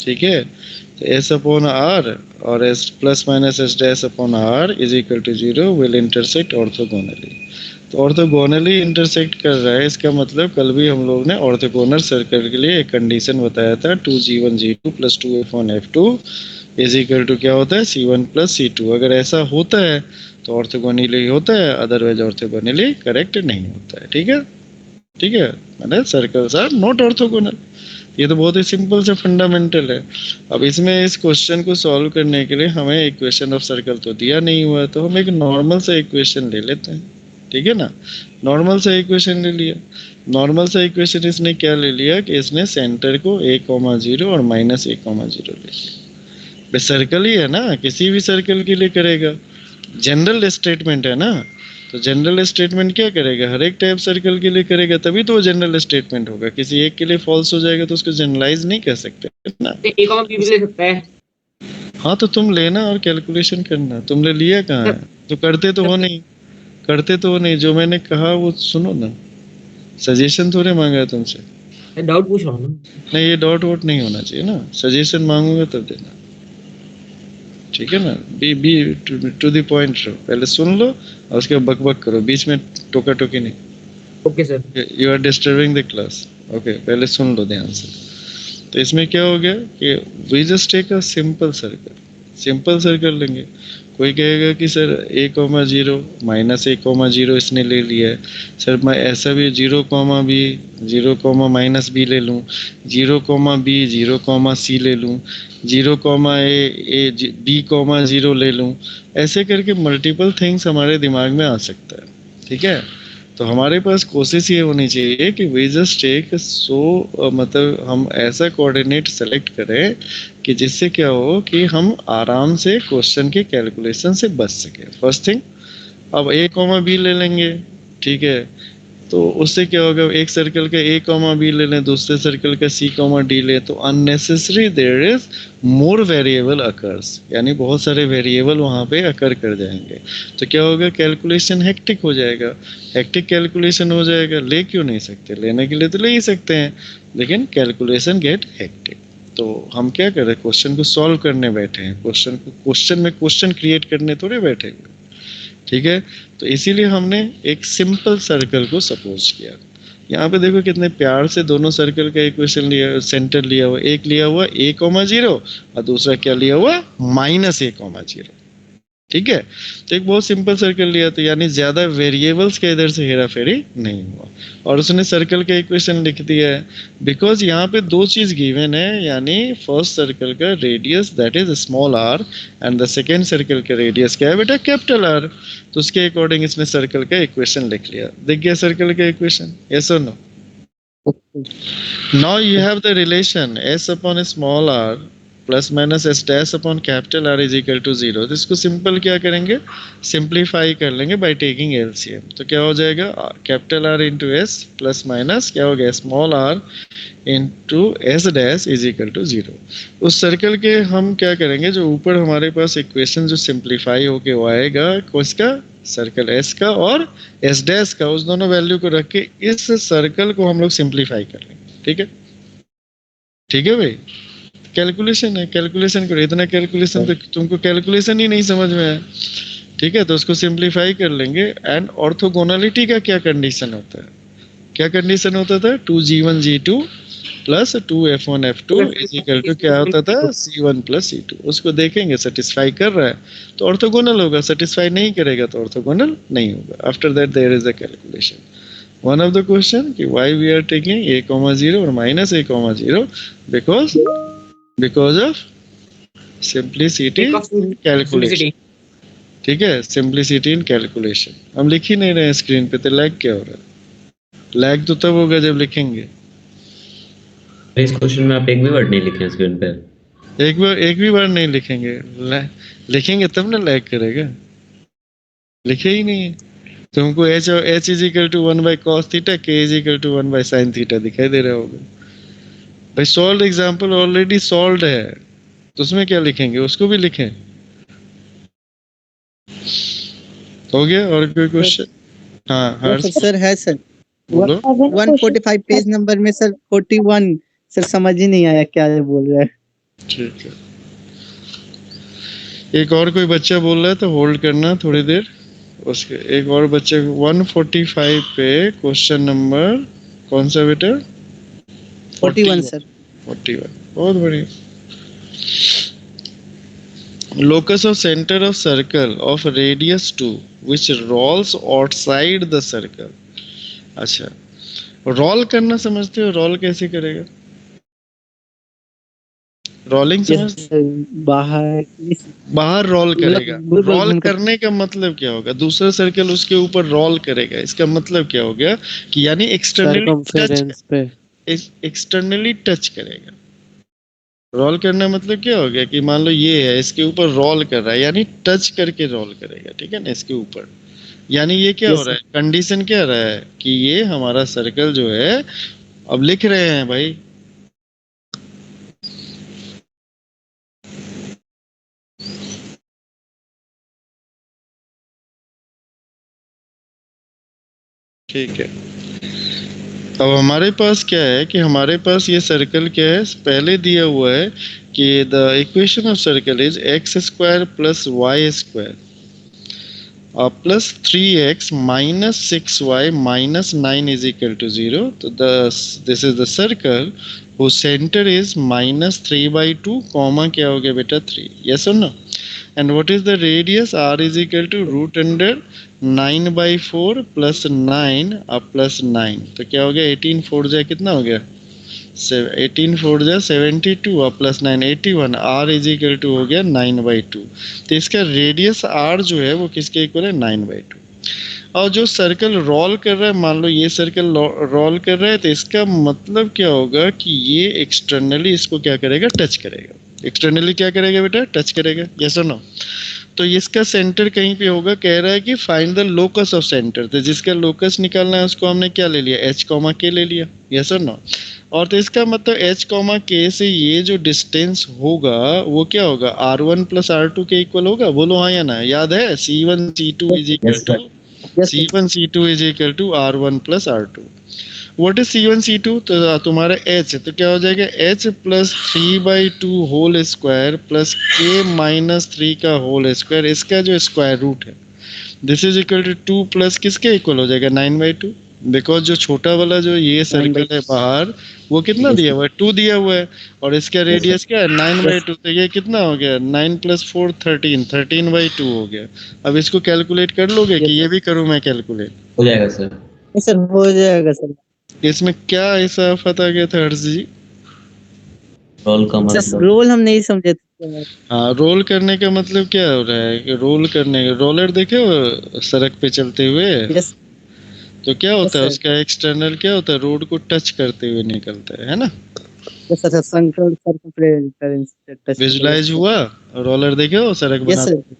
ठीक है, तो s अपॉन r और s plus minus s dash upon r is equal to 0 will intersect orthogonally। तो ऑर्थोगोनली इंटरसेक्ट कर रहा है, इसका मतलब कल भी हम लोग ने ऑर्थोगोनल सर्कल के लिए एक कंडीशन बताया था, 2g1 g2 plus 2f1 f2 is equal to क्या होता है C1 प्लस C2। अगर ऐसा होता है तो ऑर्थोगोनली होता है, अदरवाइज ऑर्थोगोनली करेक्ट नहीं होता है। ठीक है, ठीक है, मतलब सर्कल्स आर नॉट ऑर्थोगोनल। ये तो बहुत ही सिंपल से फंडामेंटल है। अब इसमें इस क्वेश्चन को सॉल्व करने के लिए हमें इक्वेशन ऑफ सर्कल तो दिया नहीं हुआ है, तो हम एक नॉर्मल सा इक्वेशन ले लेते हैं। ठीक है ना, नॉर्मल सा इक्वेशन ले लिया। नॉर्मल सा इक्वेशन इसने क्या ले लिया कि इसने सेंटर को a,0 और -a,0 ले लिया। बस सर्कल ही है ना, किसी भी सर्कल के लिए करेगा, जनरल स्टेटमेंट है ना। तो जनरल स्टेटमेंट क्या करेगा, हर एक टाइप सर्कल के लिए करेगा, तभी तो वो जनरल स्टेटमेंट होगा। किसी एक के लिए फॉल्स हो जाएगा तो उसको जनरलाइज नहीं कर सकते ना। ए कॉमा बी भी ले सकता है। हाँ तो तुम लेना और कैलकुलेशन करना। तुमने लिया कहाँ है, तो करते तो हो नहीं, करते तो हो नहीं। जो मैंने कहा वो सुनो ना, सजेशन थोड़े मांगा है तुमसे। डाउट पूछ रहा हूँ ना। नहीं, ये डॉट वॉट नहीं होना चाहिए ना, सजेशन मांगूंगा तब देना। ठीक है ना, बी टू द पॉइंट रहो, पहले सुन लो और उसके बाद बक करो, बीच में टोका टोकी नहीं। Okay sir. You are disturbing the class. Okay, पहले सुन लो ध्यान से। तो इसमें क्या हो गया कि we just take a simple circle, simple circle लेंगे। कोई कहेगा कि सर a,0 -a,0 इसने ले लिया है, सर मैं ऐसा भी 0, b 0, -b ले लूँ, 0, b 0, c ले लूँ, 0, b, 0 ले लूँ। ऐसे करके मल्टीपल थिंग्स हमारे दिमाग में आ सकता है। ठीक है, तो हमारे पास कोशिश ये होनी चाहिए कि वी जस्ट टेक मतलब हम ऐसा कोऑर्डिनेट सेलेक्ट करें कि जिससे क्या हो कि हम आराम से क्वेश्चन के कैलकुलेशन से बच सके। फर्स्ट थिंग, अब a,b ले लेंगे। ठीक है, तो उससे क्या होगा, एक सर्कल का a,b ले लें, दूसरे सर्कल का c,d ले, तो unnecessary there is more variable occurs, यानी बहुत सारे वेरिएबल वहाँ पे अकर कर जाएंगे। तो क्या होगा, कैलकुलेशन हेक्टिक हो जाएगा। हेक्टिक कैलकुलेशन हो जाएगा, ले क्यों नहीं सकते, लेने के लिए तो ले ही सकते हैं, लेकिन कैलकुलेशन गेट हेक्टिक। तो हम क्या कर रहे हैं, क्वेश्चन को सॉल्व करने बैठे हैं, क्वेश्चन में क्वेश्चन क्रिएट करने थोड़े बैठे हैं। ठीक है, तो इसीलिए हमने एक सिंपल सर्कल को सपोज किया। यहाँ पे देखो कितने प्यार से दोनों सर्कल का इक्वेशन लिया, सेंटर लिया हुआ, एक लिया हुआ a,0 और दूसरा क्या लिया हुआ -a,0। ठीक है, तो एक बहुत सिंपल सर्कल लिया, तो यानी ज्यादा वेरिएबल्स का इधर से हेरा फेरी नहीं हुआ। और उसने सर्कल का इक्वेशन लिख दिया है, बिकॉज यहाँ पे दो चीज गिवन है, यानी फर्स्ट सर्कल का radius that is small r and the second circle का रेडियस क्या है बेटा, कैपिटल R। तो उसके अकॉर्डिंग इसने सर्कल का इक्वेशन लिख लिया। दिख गया सर्कल का इक्वेशन, यस और no? Now you have the relation s upon small r plus minus s dash upon capital R is equal to 0। तो इसको सिंपल क्या करेंगे, सिंप्लीफाई कर लेंगे बाय टेकिंग LCM। तो क्या हो जाएगा, capital R into s plus minus क्या हो गया, small r into s dash is equal to 0। उस सर्कल के हम क्या करेंगे, जो ऊपर हमारे पास इक्वेशन जो सिंप्लीफाई होके वो आएगा, किसका, सर्कल s का और s डैश का, उस दोनों वैल्यू को रख के इस सर्कल को हम लोग सिंप्लीफाई कर लेंगे। ठीक है, ठीक है भाई, कैलकुलेशन है, कैलकुलेशन करो। इतना कैलकुलेशन तो तुमको कैलकुलेशन ही नहीं समझ में है। ठीक है, तो उसको सिंप्लीफाई कर लेंगे। एंड ऑर्थोगोनलिटी का क्या कंडीशन होता है, क्या कंडीशन होता था, 2g1 g2 plus 2f1 f2 is equal to क्या होता था, c1 प्लस c2। उसको देखेंगे सेटिस्फाई कर रहा है तो ऑर्थोगोनल होगा, सेटिस्फाई नहीं करेगा तो ऑर्थोगोनल नहीं होगा। After that there is a calculation. One of the question कि why we are taking a,0 और -a,0 because of simplicity calculation. ठीक है, सिंप्लिसिटी इन कैलकुलेशन। हम लिख ही नहीं रहे हैं स्क्रीन पे, तो लैग क्या हो रहा है, लैग तो तब होगा जब लिखेंगे। इस क्वेश्चन में आप एक भी वर्ड नहीं लिखे हैं स्क्रीन पे। एक भी बार नहीं लिखेंगे, लिखेंगे तब ना लैग करेगा, लिखे ही नहीं है। तुमको h is equal to 1 by cos theta, k is equal to 1 by sin theta दिखाई दे रहा होगा भाई। सॉल्व एग्जांपल ऑलरेडी सॉल्व है, तो उसमें क्या लिखेंगे, उसको भी लिखें। हो गया, और कोई क्वेश्चन? हाँ सर है सर, बोलो। 145 पेज नंबर में सर 41 सर समझ ही नहीं आया क्या बोल रहा है। ठीक है, एक और कोई बच्चा बोल रहा है तो होल्ड करना थोड़ी देर। उसके एक और बच्चे 145 पे क्वेश्चन नंबर कौन सा बेटा, 41 सर। 41, बहुत बढ़िया। locus of center of circle of radius 2 which rolls outside the circle. अच्छा, रोल करना समझते हो? रोल कैसे करेगा? रोलिंग समझ? बाहर बाहर रोल करेगा। गोल गोल रोल घूम कर- करने का मतलब क्या होगा? दूसरा सर्कल उसके ऊपर रोल करेगा, इसका मतलब क्या हो गया कि यानी सर्कमफेरेंस पे एक्सटर्नली टच करेगा। रोल करना मतलब क्या हो गया कि मान लो ये है, इसके ऊपर रोल कर रहा है, यानी टच करके रोल करेगा, ठीक है ना, इसके ऊपर। यानी ये क्या Yes, हो रहा है, कंडीशन क्या रहा है कि ये हमारा सर्कल जो है, अब लिख रहे हैं भाई, ठीक है। अब हमारे पास क्या है कि हमारे पास ये सर्कल क्या है, पहले दिया हुआ है कि the equation of circle is x square plus y square plus 3x minus 6y minus 9 is equal to 0. So this is the circle whose center is minus 3 by 2 comma क्या हो गया बेटा 3. Yes or no? And what is the radius? R is equal to root under 9 by 4 plus 9 plus 9. तो क्या हो गया 18 4 जा कितना हो गया 18 4 जा 72 और plus 9 81. R is equal to हो गया 9/2. तो इसका रेडियस R जो है वो किसके इक्वल है 9/2. और जो सर्कल रोल कर रहा है, मान लो ये सर्कल रोल कर रहा है, तो इसका मतलब क्या होगा कि ये एक्सटर्नली इसको क्या करेगा, टच करेगा। एक्सटर्नली क्या करेगा बेटा, टच करेगा। यस और नो? तो इसका सेंटर कहीं पे होगा, कह रहा है कि find the locus of centre. तो जिसका लोकस निकालना है उसको हमने क्या ले लिया, h, k ले लिया। यस और नो? और तो इसका मतलब h, k से ये जो डिस्टेंस होगा वो क्या होगा, r1 प्लस r2 के इक्वल होगा। बोलो हाँ या ना? याद है c1 c2 is equal to c1 c2 is equal to r1 plus r2। What is c1 c2? तो तुम्हारा h, तो क्या हो जाएगा h plus 3/2 whole square plus k minus 3 का होल स्क्वायर, इसका जो स्क्वायर रूट है, this is equal to 2 plus किसके इक्वल हो जाएगा 9/2। बिकॉज जो छोटा वाला जो ये सर्कल है बाहर, वो कितना दिया हुआ है 2 दिया हुआ है, और इसका रेडियस क्या है 9/2। तो ये कितना हो गया 9 प्लस 4 13, 13/2 हो गया। अब इसको कैलकुलेट कर लोगे कि ये भी करूं मैं कैलकुलेट? हो जाएगा सर। सर हो जाएगा सर। इसमें क्या ऐसा पता गया था हर्ष जी? रोल का सर मतलब रोल हम नहीं समझे थे। हाँ, रोल करने का मतलब क्या हो रहा है कि रोल करने, रोलर देखे हो सड़क पे चलते हुए, यस तो क्या होता है सर। उसका एक्सटर्नल क्या होता है, रोड को टच करते हुए निकलता है ना? Yes sir, central circumference touch. Visualize हुआ? रोलर देखे हो सड़क यस बनाते सर। हुए?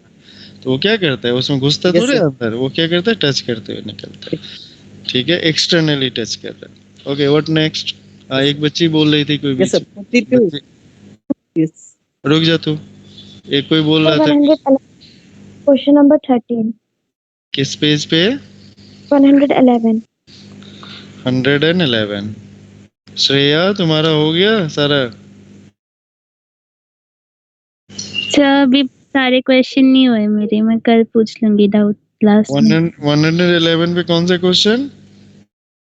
तो वो क्या करता है, उसमें घुसता Yes, थोड़े sir. अंदर, वो क्या करता है, टच करते हुए निकलता है। ठीक है, एक्सटर्नली टच कर रहा है। Okay, what next? एक बच्ची बोल रही थी, कोई यस सर, बीच 42। बच्ची- यस रुक जा तू, एक कोई बोल रहा था। क्वेश्चन नंबर 13, किस पेज पे? 111। 111। श्रेया तुम्हारा हो गया सारा? सर अभी सारे क्वेश्चन नहीं हुए मेरे, मैं कल पूछ लूंगी डाउट क्लास में। 111 पे कौन सा क्वेश्चन?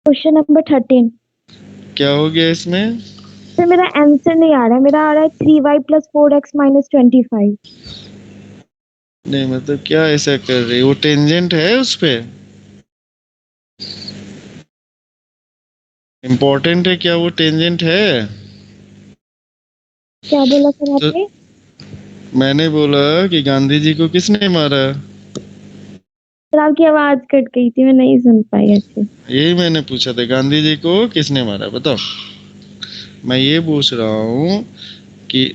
Question number 13। क्या हो गया इसमें? सर मेरा आंसर नहीं आ रहा है, मेरा आ रहा है 3y प्लस 4x माइनस 25। नहीं मतलब क्या ऐसा कर रही है, वो टेंजेंट है उस पे? इम्पोर्टेंट है क्या, वो टेंजेंट है? क्या बोला सर आपने? मैंने बोला कि गांधी जी को किसने मारा? सर आपकी आवाज कट गई थी, मैं नहीं सुन पाई अच्छे। यही मैंने पूछा था, गांधी जी को किसने मारा, बताओ। मैं ये पूछ रहा हूँ कि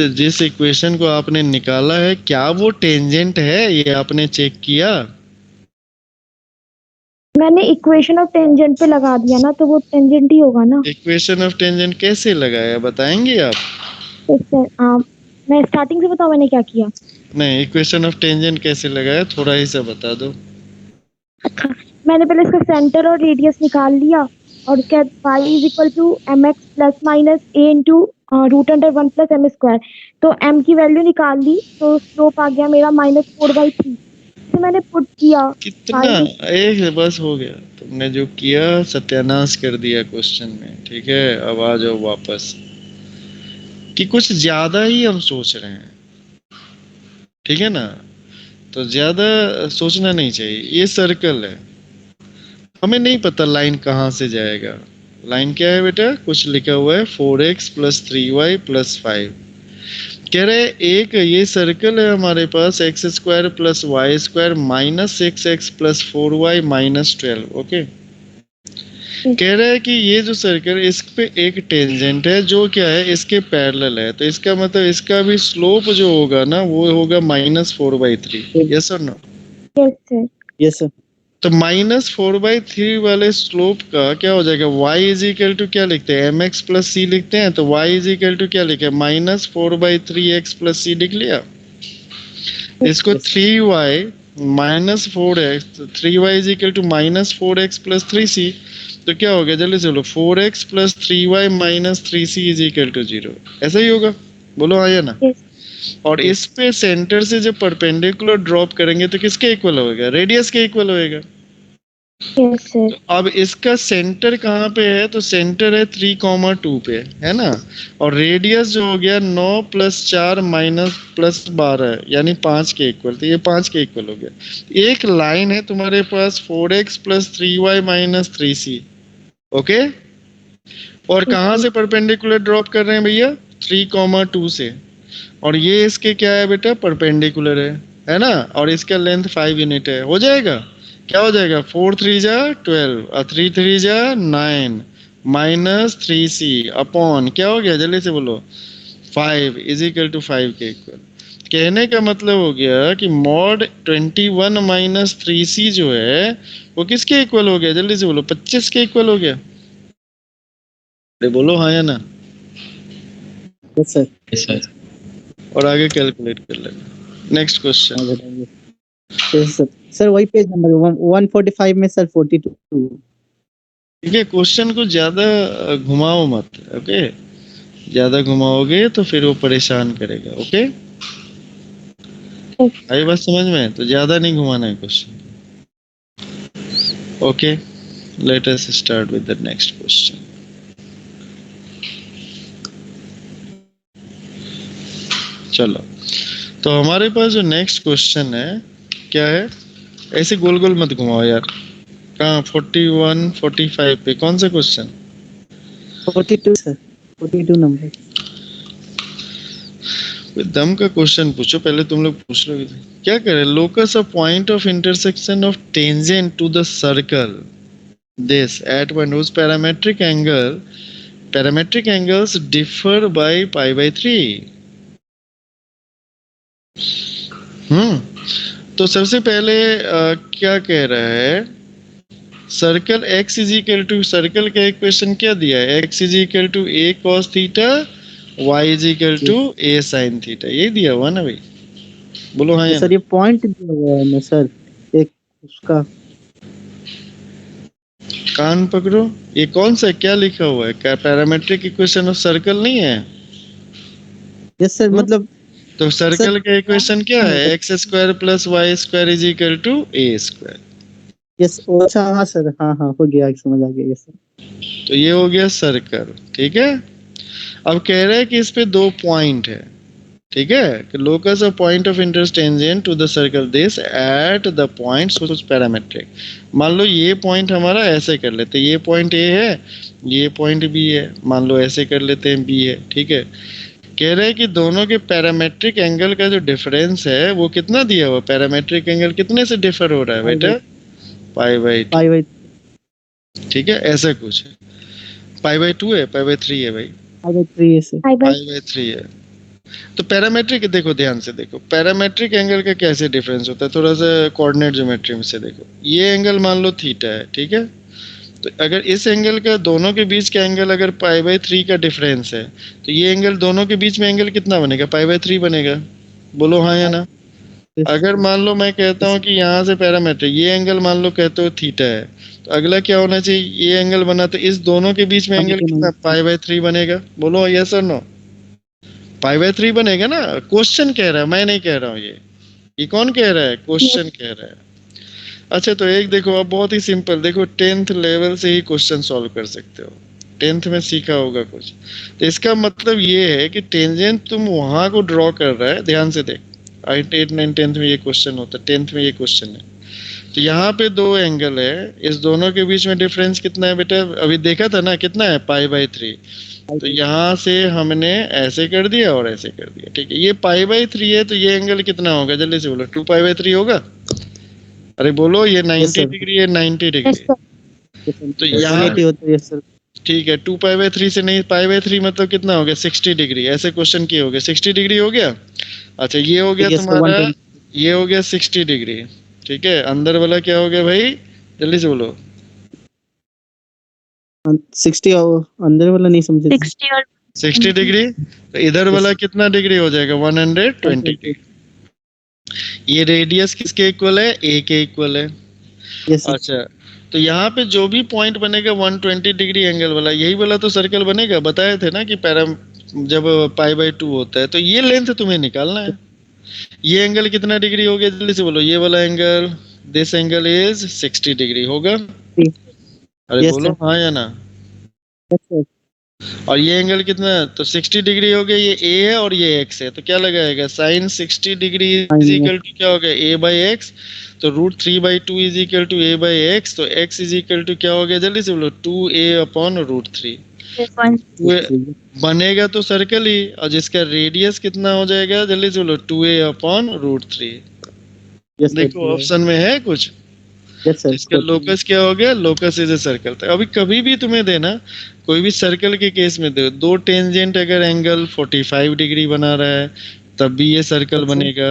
जिस इक्वेशन को आपने निकाला है, क्या वो टेंजेंट है, ये आपने चेक किया? मैंने इक्वेशन ऑफ टेंजेंट पे लगा दिया ना, तो वो टेंजेंट ही होगा ना। इक्वेशन ऑफ टेंजेंट कैसे लगाया, बताएंगे आप? तो सर मैं स्टार्टिंग से बताऊं मैंने क्या किया? नहीं, इक्वेशन ऑफ टेंजेंट कैसे लगाया, थोड़ा ही सा बता दो। मैंने पहले इसका सेंटर और रेडियस निकाल लिया, और उसके बाद y is equal to mx plus minus a into root under 1 plus m square. तो m की वैल्यू निकाल ली, तो स्लोप आ गया मेरा -4/3। तो मैंने पुट किया कितना, एक बस हो गया, तुमने जो किया सत्यानाश कर दिया क्वेश्चन में। ठीक है, अब आ जाओ वापस कि कुछ ज्यादा ही हम सोच रहे हैं। ठीक है ना, तो ज्यादा सोचना नहीं चाहिए। ये सर्कल है, हमें नहीं पता लाइन कहाँ से जाएगा। लाइन क्या है बेटा, कुछ लिखा हुआ है 4x + 3y + 5। कह रहे एक ये सर्कल है हमारे पास x² + y² - 6x + 4y - 12। Okay, कह रहा है कि ये जो सर्कल, इस पे एक टेंजेंट है जो क्या है, इसके पैरेलल है, तो इसका मतलब इसका भी स्लोप जो होगा ना वो होगा -4/3। यस और no? Yes sir. Yes sir. तो -4/3 वाले स्लोप का क्या हो जाएगा, y क्या लिखते हैं, mx + c लिखते हैं, तो y क्या लिखे, -4/3x + c लिख लिया। इसको 3y - 4x, 3y -4x + 3c, तो क्या हो गया, जल्दी से बोलो, 4x + 3y - 3c = 0। ऐसा ही होगा, बोलो हाँ या ना? और इस पे सेंटर से जब परपेंडिकुलर ड्रॉप करेंगे तो किसके इक्वल होएगा, रेडियस के इक्वल होएगा। Yes sir. तो अब इसका सेंटर कहाँ पे है, तो सेंटर है 3,2 पे, है ना, और रेडियस जो हो गया 9 + 4 - +12 यानी 5 के इक्वल, तो ये 5 के इक्वल हो गया। एक लाइन है तुम्हारे पास 4x + 3y - 3c। ओके, और कहाँ से परपेंडिकुलर ड्रॉप कर रहे हैं भैया, 3,2 से, और ये इसके क्या है बेटा, परपेंडिकुलर है ना, और इसका लेंथ 5 यूनिट है। हो जाएगा, क्या हो जाएगा, 4 3 जा 12 और 3 3 जा 9 - 3c अपॉन क्या हो गया, जल्दी से बोलो, 5 = 5 के इक्वल। कहने का मतलब हो गया कि mod 21 - 3c जो है वो किसके इक्वल हो गया, जल्दी से बोलो, 25 के इक्वल हो गया। अरे बोलो हाँ या ना? Yes sir. Yes sir. और आगे कैलकुलेट कर लेना। Next question. Yes sir. Sir वही पेज नंबर 145 में सर 42। ठीक है, क्वेश्चन को ज्यादा घुमाओ मत। ओके, ज्यादा घुमाओगे तो फिर वो परेशान करेगा। ओके, आई बात समझ में? तो ज्यादा नहीं घुमाना है question. Okay, let us start with the next question. चलो, तो हमारे पास जो नेक्स्ट क्वेश्चन है क्या है, ऐसे गोल गोल मत घुमाओ यार। कहाँ 41 45 पे कौन सा क्वेश्चन? 42 sir, 42 number. दम का क्वेश्चन पूछो, पहले तुम लोग पूछ लो। क्या करे, locus of point of intersection of tangent to the circle this at one whose parametric angles differ by π/3। तो सबसे पहले क्या कह रहा है, सर्कल x = सर्कल का इक्वेशन क्या दिया है, x = a cos theta, y = a sin theta, ये दिया हुआ ना भाई, बोलो हाँ या सर ये पॉइंट दिया हुआ है ना सर, एक उसका कान पकड़ो, ये कौन सा क्या लिखा हुआ है, क्या पैरामेट्रिक इक्वेशन ऑफ सर्कल नहीं है? यस सर, मतलब तो सर्कल का इक्वेशन क्या है, x² + y² = a²। यस, अच्छा हाँ सर, हाँ हाँ हो गया, समझ आ गया। यस सर, तो ये हो गया सर्कल। ठीक है, अब कह रहे हैं कि इस पे दो पॉइंट है। ठीक है, कि locus of point of interest tangent to the circle this at the point सोच पैरामेट्रिक। मान लो ये पॉइंट हमारा ऐसे कर लेते हैं, ये पॉइंट ए है, ये पॉइंट बी है, मान लो ऐसे कर लेते हैं बी है। ठीक है, कह रहे हैं कि दोनों के पैरामेट्रिक एंगल का जो डिफरेंस है वो कितना दिया हुआ, पैरामेट्रिक एंगल कितने से डिफर हो रहा है बेटा, π/2। ठीक है, ऐसा कुछ है, π/2 है, π/3 है भाई, π/3 है। तो पैरामेट्रिक देखो, ध्यान से देखो, पैरामेट्रिक एंगल का कैसे डिफरेंस होता है, थोड़ा सा कोऑर्डिनेट ज्योमेट्री में से देखो। ये एंगल मान लो थीटा है, ठीक है, तो अगर इस एंगल का दोनों के बीच का एंगल अगर π/3 का डिफरेंस है, तो ये एंगल दोनों के बीच में एंगल कितना बनेगा, π/3 बनेगा। बोलो हाँ या ना? अगर मान लो मैं कहता हूँ कि यहाँ से पैरामीटर ये एंगल मान लो कहते हो थीटा है, तो अगला क्या होना चाहिए, ये एंगल बना, तो इस दोनों के बीच में एंगल कितना, π/3 बनेगा। बोलो यस और नो? π/3 बनेगा ना, क्वेश्चन कह रहा है, मैं नहीं कह रहा हूँ। ये कौन कह रहा है, क्वेश्चन कह रहा है। अच्छा, तो एक देखो, अब बहुत ही सिंपल, देखो 10th लेवल से ही क्वेश्चन सॉल्व कर सकते हो, 10th में सीखा होगा कुछ। तो इसका मतलब ये है कि टेंजेंट तुम वहां को ड्रॉ कर रहा है, ध्यान से देख, 8 9 10th में ये क्वेश्चन होता है, 10th में ये क्वेश्चन है। तो यहाँ पे दो एंगल है, इस दोनों के बीच में डिफरेंस कितना है बेटा? अभी देखा था ना कितना है, π/3। तो यहाँ से हमने ऐसे कर दिया और ऐसे कर दिया, ठीक है। ये π/3 है, तो ये एंगल कितना होगा? जल्दी से बोलो, 2π/3 होगा? अरे बोलो, ये 90 डिग्री है, 90 डिग्री। तो यहाँ ठीक है, 2π/3 से नहीं, π/3 मतलब कितना हो गया? 60 डिग्री। ऐसे क्वेश्चन किए हो गए, 60 डिग्री हो गया। अच्छा, ये हो गया तुम्हारा, ये हो गया 60 डिग्री, ठीक है। अंदर वाला क्या हो गया भाई? जल्दी से बोलो। 60 और अंदर वाला नहीं समझे। 60 और 60 डिग्री। तो इधर वाला कितना डिग्री हो जाएगा? 120 डिग्री। ये रेडियस किसके इक्वल है? ए के इक्वल है। अच्छा, तो यहाँ पे जो भी पॉइंट बनेगा 120 डिग्री एंगल वाला, यही वाला तो सर्कल बनेगा। बताए थे ना कि जब π/2 होता है तो ये लेंथ तुम्हें निकालना है। ये एंगल कितना डिग्री हो गया? जल्दी से बोलो। ये वाला angle, this angle is 60 degree होगा। अरे बोलो हाँ या ना। और ये एंगल कितना? तो 60 डिग्री हो गया। ये ए है और ये एक्स है, तो क्या लगाएगा? Sine 60 degree is equal to क्या हो गया? a/x। तो √3/2 इज इक्वल टू a/x। तो x इज इक्वल टू क्या हो गया? जल्दी से बोलो, 2a/√3। बनेगा तो सर्कल ही, और जिसका रेडियस कितना हो जाएगा? जल्दी से बोलो, 2a/√3। देखो ऑप्शन में है कुछ। इसका लोकस क्या हो गया? Locus is a circle. तो अभी कभी भी तुम्हें देना, कोई भी सर्कल के केस में दो, दो टेंजेंट अगर एंगल 45 डिग्री बना रहा है तब भी ये सर्कल बनेगा,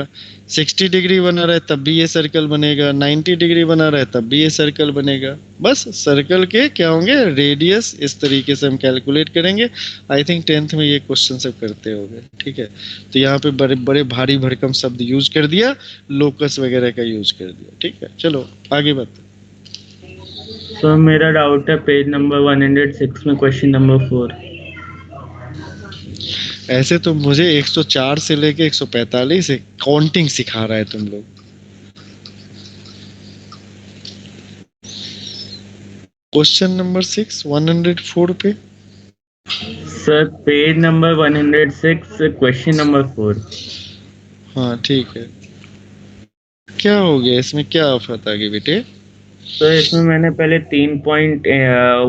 60 डिग्री बना रहा है तब भी ये सर्कल बनेगा, 90 डिग्री बना रहा है तब भी ये सर्कल बनेगा। बस सर्कल के क्या होंगे? रेडियस। इस तरीके से हम कैलकुलेट करेंगे। आई थिंक 10th में ये क्वेश्चन सब करते होंगे, ठीक है। तो यहाँ पे बड़े बड़े भारी भरकम शब्द यूज कर दिया, लोकस वगैरह का यूज कर दिया, ठीक है। चलो आगे बढ़ते। तो मेरा डाउट है पेज नंबर 106 में क्वेश्चन नंबर 4। ऐसे तो मुझे 104 से लेके 145 से काउंटिंग सिखा रहा है तुम लोग। क्वेश्चन नंबर 6 104 पे। Sir page number 106 question number 4। हाँ ठीक है। क्या हो गया इसमें? क्या आफत आ गई बेटे? तो इसमें मैंने पहले 3 पॉइंट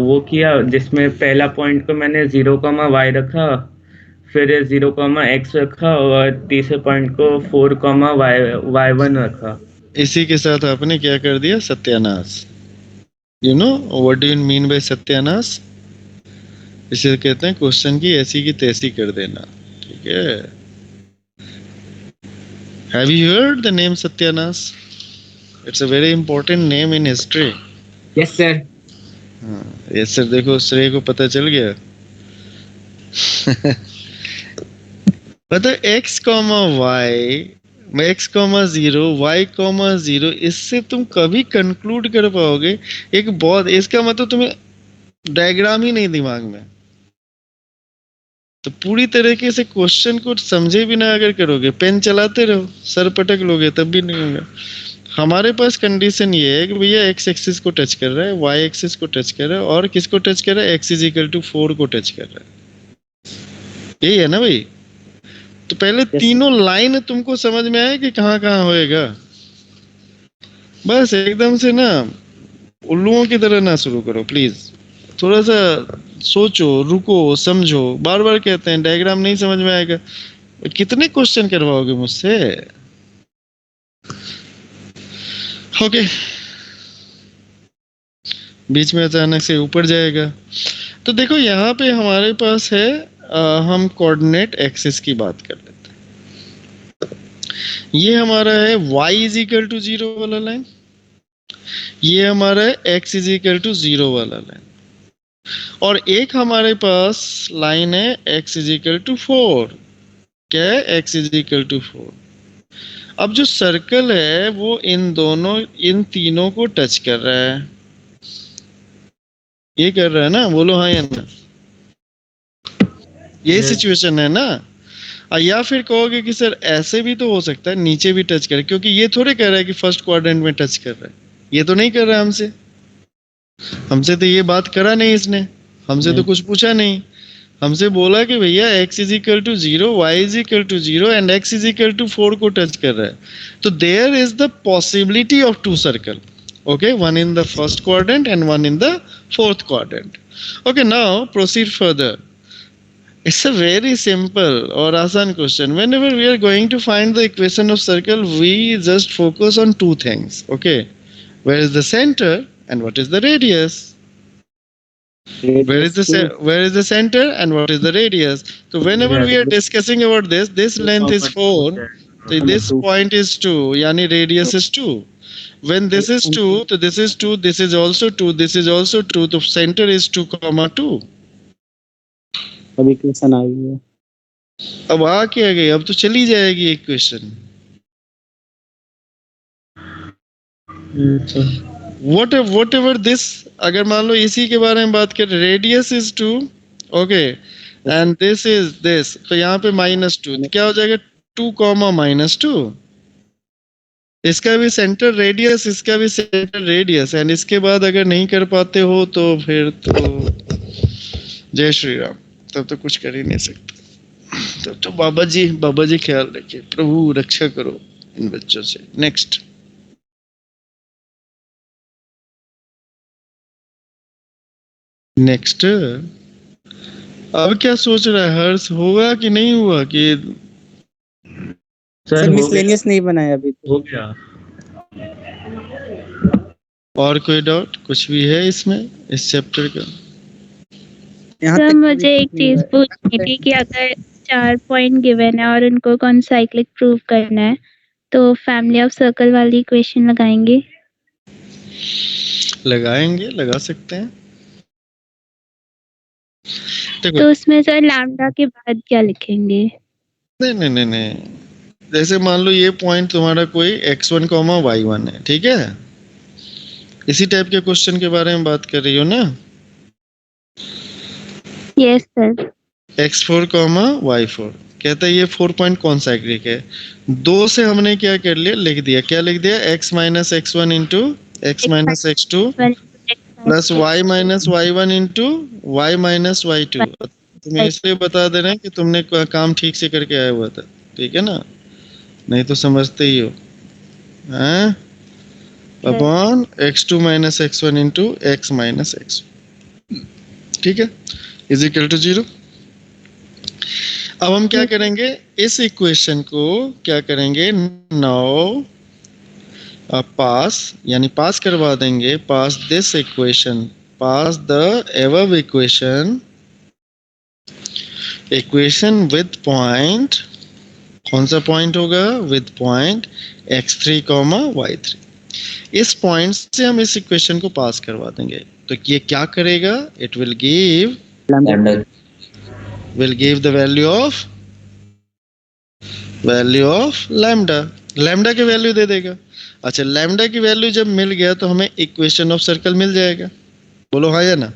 वो किया, जिसमें पहला पॉइंट को मैंने 0,y रखा, फिर 0,x रखा, और तीसरे पॉइंट को 4,y1 रखा। इसी के साथ आपने क्या कर दिया? सत्यानाश। You know what do you mean by सत्यानाश? इसे कहते हैं क्वेश्चन की ऐसी की तैसी कर देना, ठीक है। Have you heard the name सत्यानाश? It's a very important name in history. Yes sir. Yes sir. देखो श्रेय को पता चल गया। मतलब x, y, x, 0, y, 0, इससे तुम कभी कंक्लूड कर पाओगे? एक बहुत, इसका मतलब तुम्हें डायग्राम ही नहीं दिमाग में, तो पूरी तरीके से क्वेश्चन को समझे बिना अगर करोगे, पेन चलाते रहो, सर पटक लोगे तब भी नहीं होगा। हमारे पास कंडीशन ये है कि भैया x एक्सिस को टच कर रहा है, y एक्सिस को टच कर रहा है, और किसको टच कर रहा है? x = 4 को टच कर रहा है। यही है ना भाई? तो पहले तीनों लाइन तुमको समझ में आए कि कहाँ कहाँ होएगा। बस एकदम से ना उल्लुओं की तरह ना शुरू करो प्लीज। थोड़ा सा सोचो, रुको, समझो। बार बार कहते हैं डायग्राम नहीं समझ में आएगा। कितने क्वेश्चन करवाओगे मुझसे? ओके, बीच में अचानक से ऊपर जाएगा। तो देखो यहाँ पे हमारे पास है, हम कोऑर्डिनेट एक्सिस की बात कर लेते हैं। ये हमारा है y = 0 वाला लाइन, ये हमारा है x = 0 वाला लाइन, और एक हमारे पास लाइन है x = 4। क्या है? x = 4। अब जो सर्कल है वो इन तीनों को टच कर रहा है। ये कर रहा है ना? बोलो हाँ या ना। ये सिचुएशन है ना। या फिर कहोगे कि सर ऐसे भी तो हो सकता है, नीचे भी टच करे, क्योंकि ये थोड़े कह रहा है कि फर्स्ट क्वाड्रेंट में टच कर रहा है। ये तो नहीं कर रहा हमसे तो ये बात करा नहीं इसने, हमसे तो कुछ पूछा नहीं। हमसे बोला कि भैया x is equal to 0, y is equal to 0 and x is equal to 4 को टच कर रहा है, तो there is the possibility of two circle. Okay, one in the first quadrant and one in the fourth quadrant. Okay, now proceed further. It's a very simple or asan question. Whenever we are going to find the equation of circle, we just focus on two things. Okay, where is the center and what is the radius? Where is the center and what is the radius? So whenever we are discussing about this length is 4, so this point is 2, yani radius is 2. When this is 2, so this is 2, this is also 2, this is also 2, the center is 2, 2. अब equation आ गई है. अब आ क्या गई, अब तो चली जाएगी इक्वेशन. whatever this, अगर मान लो इसी के बारे में बात करें, radius is 2, okay, and this is this, तो यहाँ पे -2, क्या हो जाएगा 2, -2. इसका भी सेंटर रेडियस, इसका भी सेंटर रेडियस, एंड इसके बाद अगर नहीं कर पाते हो तो फिर तो जय श्री राम, तब तो कुछ कर ही नहीं सकते. तब तो बाबा जी ख्याल रखिए, प्रभु रक्षा करो इन बच्चों से. नेक्स्ट. अब क्या सोच रहा है हर्ष, होगा कि नहीं हुआ कि सर मिसलेनियस नहीं बनाया अभी तो. हो गया. और कोई डाउट कुछ भी है इसमें, इस चैप्टर का? सर मुझे एक चीज पूछनी थी कि अगर 4 पॉइंट गिवन है और उनको कॉन्साइक्लिक प्रूव करना है, तो फैमिली ऑफ सर्कल वाली इक्वेशन लगाएंगे? लगा सकते हैं. तो उसमें सर लैम्डा के बाद क्या लिखेंगे? नहीं, जैसे मान लो ये पॉइंट तुम्हारा कोई x1, y1 है, ठीक है? इसी टाइप के क्वेश्चन के बारे में बात कर रही हो ना? Yes sir. x4, y4 कहता है ये 4 पॉइंट कॉन्साइक्लिक है. 2 से हमने क्या कर लिया, लिख दिया, क्या लिख दिया, x minus x1 into x minus x2 plus y minus y1 into y minus y2. तुम्हें इसलिए बता दे रहे हैं कि तुमने काम ठीक से करके आया हुआ था, ठीक है ना? नहीं तो समझते ही हो, हैं? Upon x2 minus x1 into x minus x2, ठीक है, इज इक्वल टू 0. अब हम क्या करेंगे, इस इक्वेशन को क्या करेंगे, नाउ पास, यानी पास करवा देंगे, pass this equation, pass the above equation with point, कौन सा पॉइंट होगा, विद पॉइंट x3, y3. इस पॉइंट से हम इस इक्वेशन को पास करवा देंगे, तो ये क्या करेगा, it will give the value of lambda की वैल्यू दे देगा. अच्छा, लैम्डा की वैल्यू जब मिल गया तो हमें इक्वेशन ऑफ सर्कल मिल जाएगा. बोलो हाँ या ना?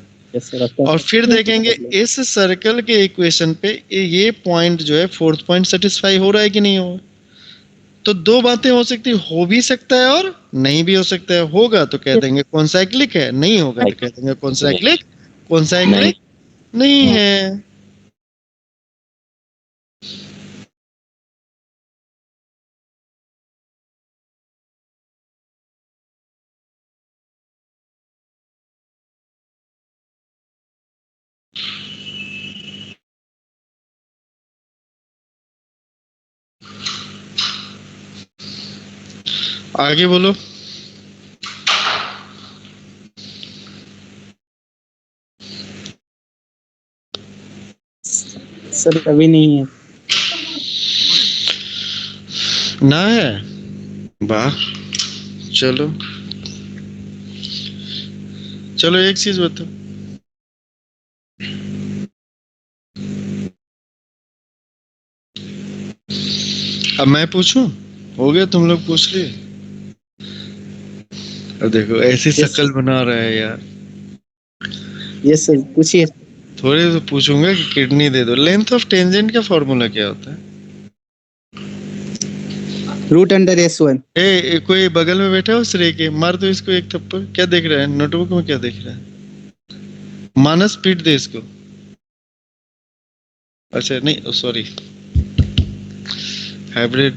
और फिर देखेंगे इस सर्कल के इक्वेशन पे ये पॉइंट जो है, 4th पॉइंट सेटिस्फाई हो रहा है कि नहीं हो. तो 2 बातें हो सकती, हो भी सकता है और नहीं भी हो सकता है. होगा तो कह देंगे कॉन्साइक्लिक है, नहीं होगा तो कह देंगे कॉन्साइक्लिक नहीं है. आगे बोलो. सर अभी नहीं है ना है. वाह, चलो एक चीज बताओ, अब मैं पूछूं, हो गया तुम लोग पूछ लिए. अब देखो ऐसी शक्ल बना रहा है यार. यस सर, पूछिए. थोड़े तो पूछूंगा कि किडनी दे दो. लेंथ ऑफ टेंजेंट का फॉर्मूला क्या होता है? √S1. कोई बगल में बैठा हो श्रेय के, मार दो इसको एक थप्पड़. क्या देख रहा है नोटबुक में, क्या देख रहा है? मानस पीट दे इसको. अच्छा नहीं, सॉरी, हाइब्रिड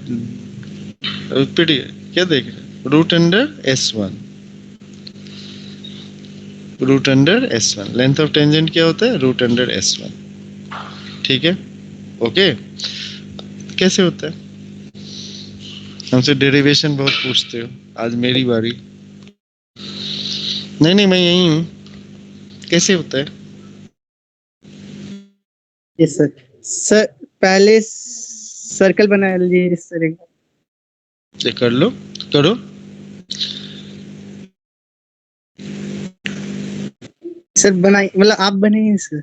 पीडी क्या देख रहे हैं? Root under S1, root under S1, length of tangent क्या होता है? रूट अंडर S1, ठीक है, ओके। कैसे होता है? हमसे डेरिवेशन बहुत पूछते हो, आज मेरी बारी। नहीं मैं यही हूँ, कैसे होता है? Yes sir. सर पहले सर्कल बना लीजिए इस तरह का। ये कर लो, करो। सर बनाइए, मतलब आप बनाइए सर।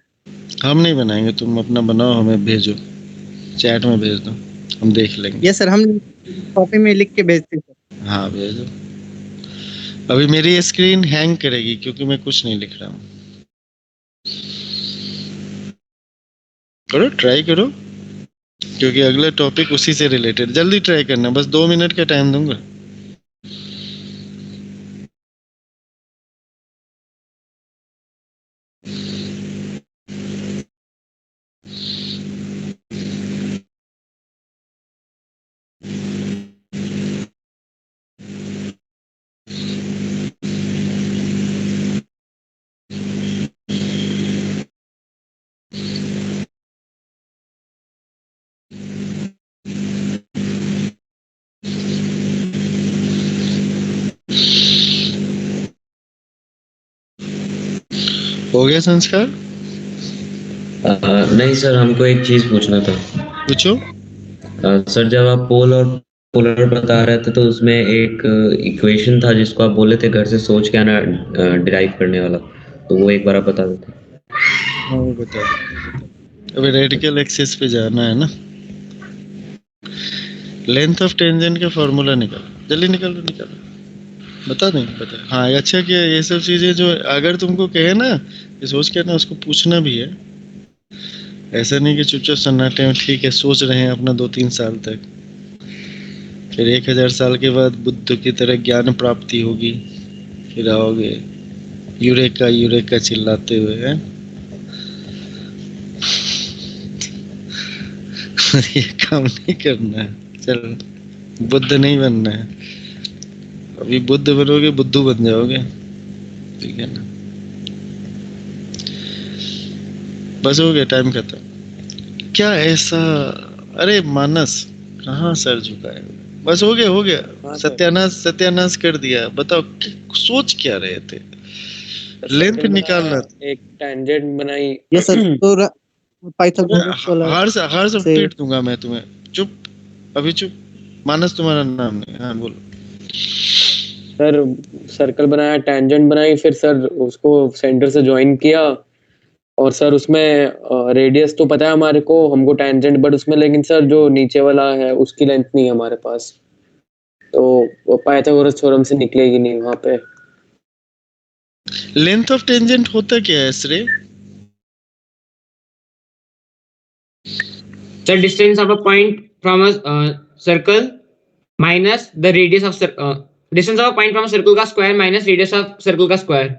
हम नहीं बनाएंगे, तुम अपना बनाओ, हमें भेजो, चैट में भेज दो, हम देख लेंगे। यस सर, हम कॉपी में लिख के भेजते हैं सर। हाँ भेज दो। अभी मेरी स्क्रीन हैंग करेगी क्योंकि मैं कुछ नहीं लिख रहा हूँ। करो, ट्राई करो, क्योंकि अगला टॉपिक उसी से रिलेटेड। जल्दी ट्राई करना, बस 2 मिनट का टाइम दूंगा। हो गया संस्कार? नहीं सर, हमको एक चीज पूछना था। पूछो। सर जब आप पोल और पोलर बता रहे थे तो उसमें एक इक्वेशन था जिसको आप बोले थे घर से सोच के आना, डिराइव करने वाला, तो वो एक बार आप बता देते। हाँ वो बता दो। अभी रेडिकल एक्सिस पे जाना है ना। लेंथ ऑफ टेंजेंट का फॉर्मूला निकालो, जल्दी निकालो, बता दें, बता। हाँ अच्छा किया, ये सब चीजें जो अगर तुमको कहे ना ये सोच के ना, उसको पूछना भी है। ऐसा नहीं कि चुपचाप सन्नाटे में ठीक है सोच रहे हैं अपना 2-3 साल तक, फिर 1000 साल के बाद बुद्ध की तरह ज्ञान प्राप्ति होगी, फिर आओगे यूरेका यूरेका चिल्लाते हुए हैं। ये काम नहीं करना है, चल बुद्ध नहीं बनना है। अभी बुद्ध बनोगे बुद्धू बन जाओगे, ठीक है ना। बस हो गया, टाइम खत्म। क्या ऐसा, अरे मानस कहाँ सर झुकाए? बस हो गया, सत्यानाश कर दिया। बताओ सोच क्या रहे थे? लेंथ निकालना, एक टेंजेंट बनाई। यस सर, तो पाइथागोरस वाला हर सब पीट दूंगा मैं तुम्हें। चुप, अभी चुप। मानस तुम्हारा नाम नहीं, हाँ बोलो। सर सर्कल बनाया, टेंजेंट बनाई, फिर सर उसको सेंटर से ज्वाइन किया, और सर उसमें रेडियस तो पता है हमारे को, हमको टेंजेंट, बट उसमें लेकिन सर जो नीचे वाला है उसकी लेंथ नहीं है हमारे पास, तो वो पाइथागोरस थ्योरम से निकलेगी नहीं वहां पे। लेंथ ऑफ टेंजेंट होता क्या है श्रेय? The distance of a point from a circle minus the radius of distance of a point from a circle का square minus radius of circle का square।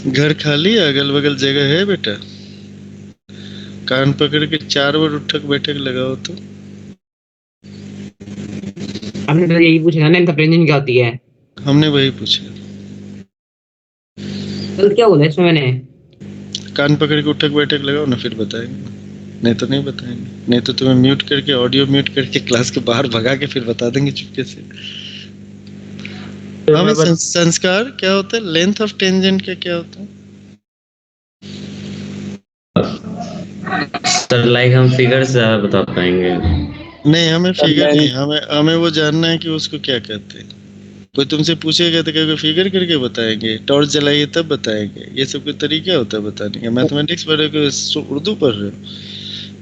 घर खाली है, अगल बगल जगह है बेटा? कान पकड़ के 4 बार उठक बैठक लगाओ तो। आपने तो यही पूछा ना, लेंथ ऑफ टेंजेंट क्या होती है? हमने वही पूछा। कल क्या बोला इसमें मैंने? कान पकड़ के उठक बैठक लगाओ ना, फिर बताएंगे। नहीं तो नहीं बताएंगे, नहीं तो तुम्हें म्यूट करके, ऑडियो म्यूट करके क्लास के बाहर भगा के फिर बता देंगे चुपके से। हमें संस्कार क्या होता है? लेंथ ऑफ टेंजेंट का क्या होता है? सर लाइक हम फिगर से बता पाएंगे? नहीं हमें फिगर नहीं, हमें वो जानना है कि उसको क्या कहते हैं। कोई तुमसे पूछेगा तो कहोगे फिगर करके बताएंगे, टॉर्च जलाइए तब बताएंगे। ये सब कोई तरीका होता है बताने का? मैथमेटिक्स पढ़ रहे हो, उर्दू पढ़ रहे हो?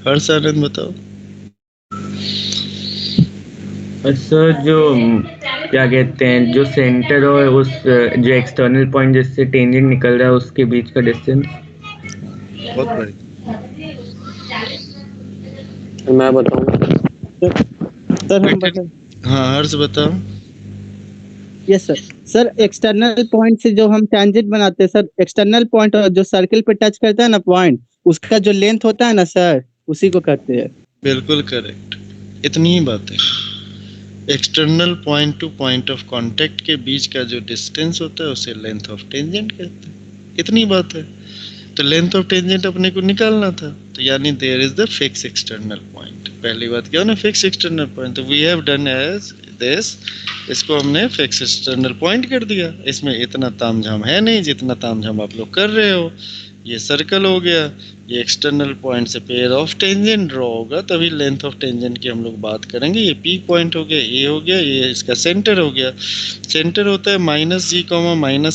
हर्ष आनंद बताओ। सर जो क्या कहते हैं, जो सेंटर और उस जो एक्सटर्नल पॉइंट जिससे टेंजेंट निकल रहा है उसके बीच का डिस्टेंस। बहुत बढ़िया। मैं बताऊं सर, हम बता। हाँ हर्ष बताओ। Yes sir. Sir external point से जो हम टेंजेंट बनाते हैं सर, एक्सटर्नल पॉइंट और जो सर्कल पे टच करता है ना पॉइंट, उसका जो लेंथ होता है ना सर, उसी को कहते हैं। बिल्कुल करेक्ट, इतनी ही बात है। External point two point of contact के बीच का जो डिस्टेंस होता है उसे लेंथ ऑफ टेंजेंट कहते हैं, इतनी बात है। तो लेंथ ऑफ टेंजेंट अपने को निकालना था, तो यानी there is the fix external point. पहली बात क्या ना, फिक्स एक्सटर्नल पॉइंट, तो we have done as this, इसको हमने फिक्स एक्सटर्नल पॉइंट कर दिया। इसमें इतना तामझाम है नहीं जितना तामझाम आप लोग कर रहे हो। ये सर्कल हो गया, ये एक्सटर्नल पॉइंट से पेयर ऑफ टेंजेंट ड्रॉ होगा, तभी लेंथ ऑफ टेंजेंट की हम लोग बात करेंगे। ये पी पॉइंट हो गया, ये हो गया, ये इसका सेंटर हो गया। सेंटर होता है -g,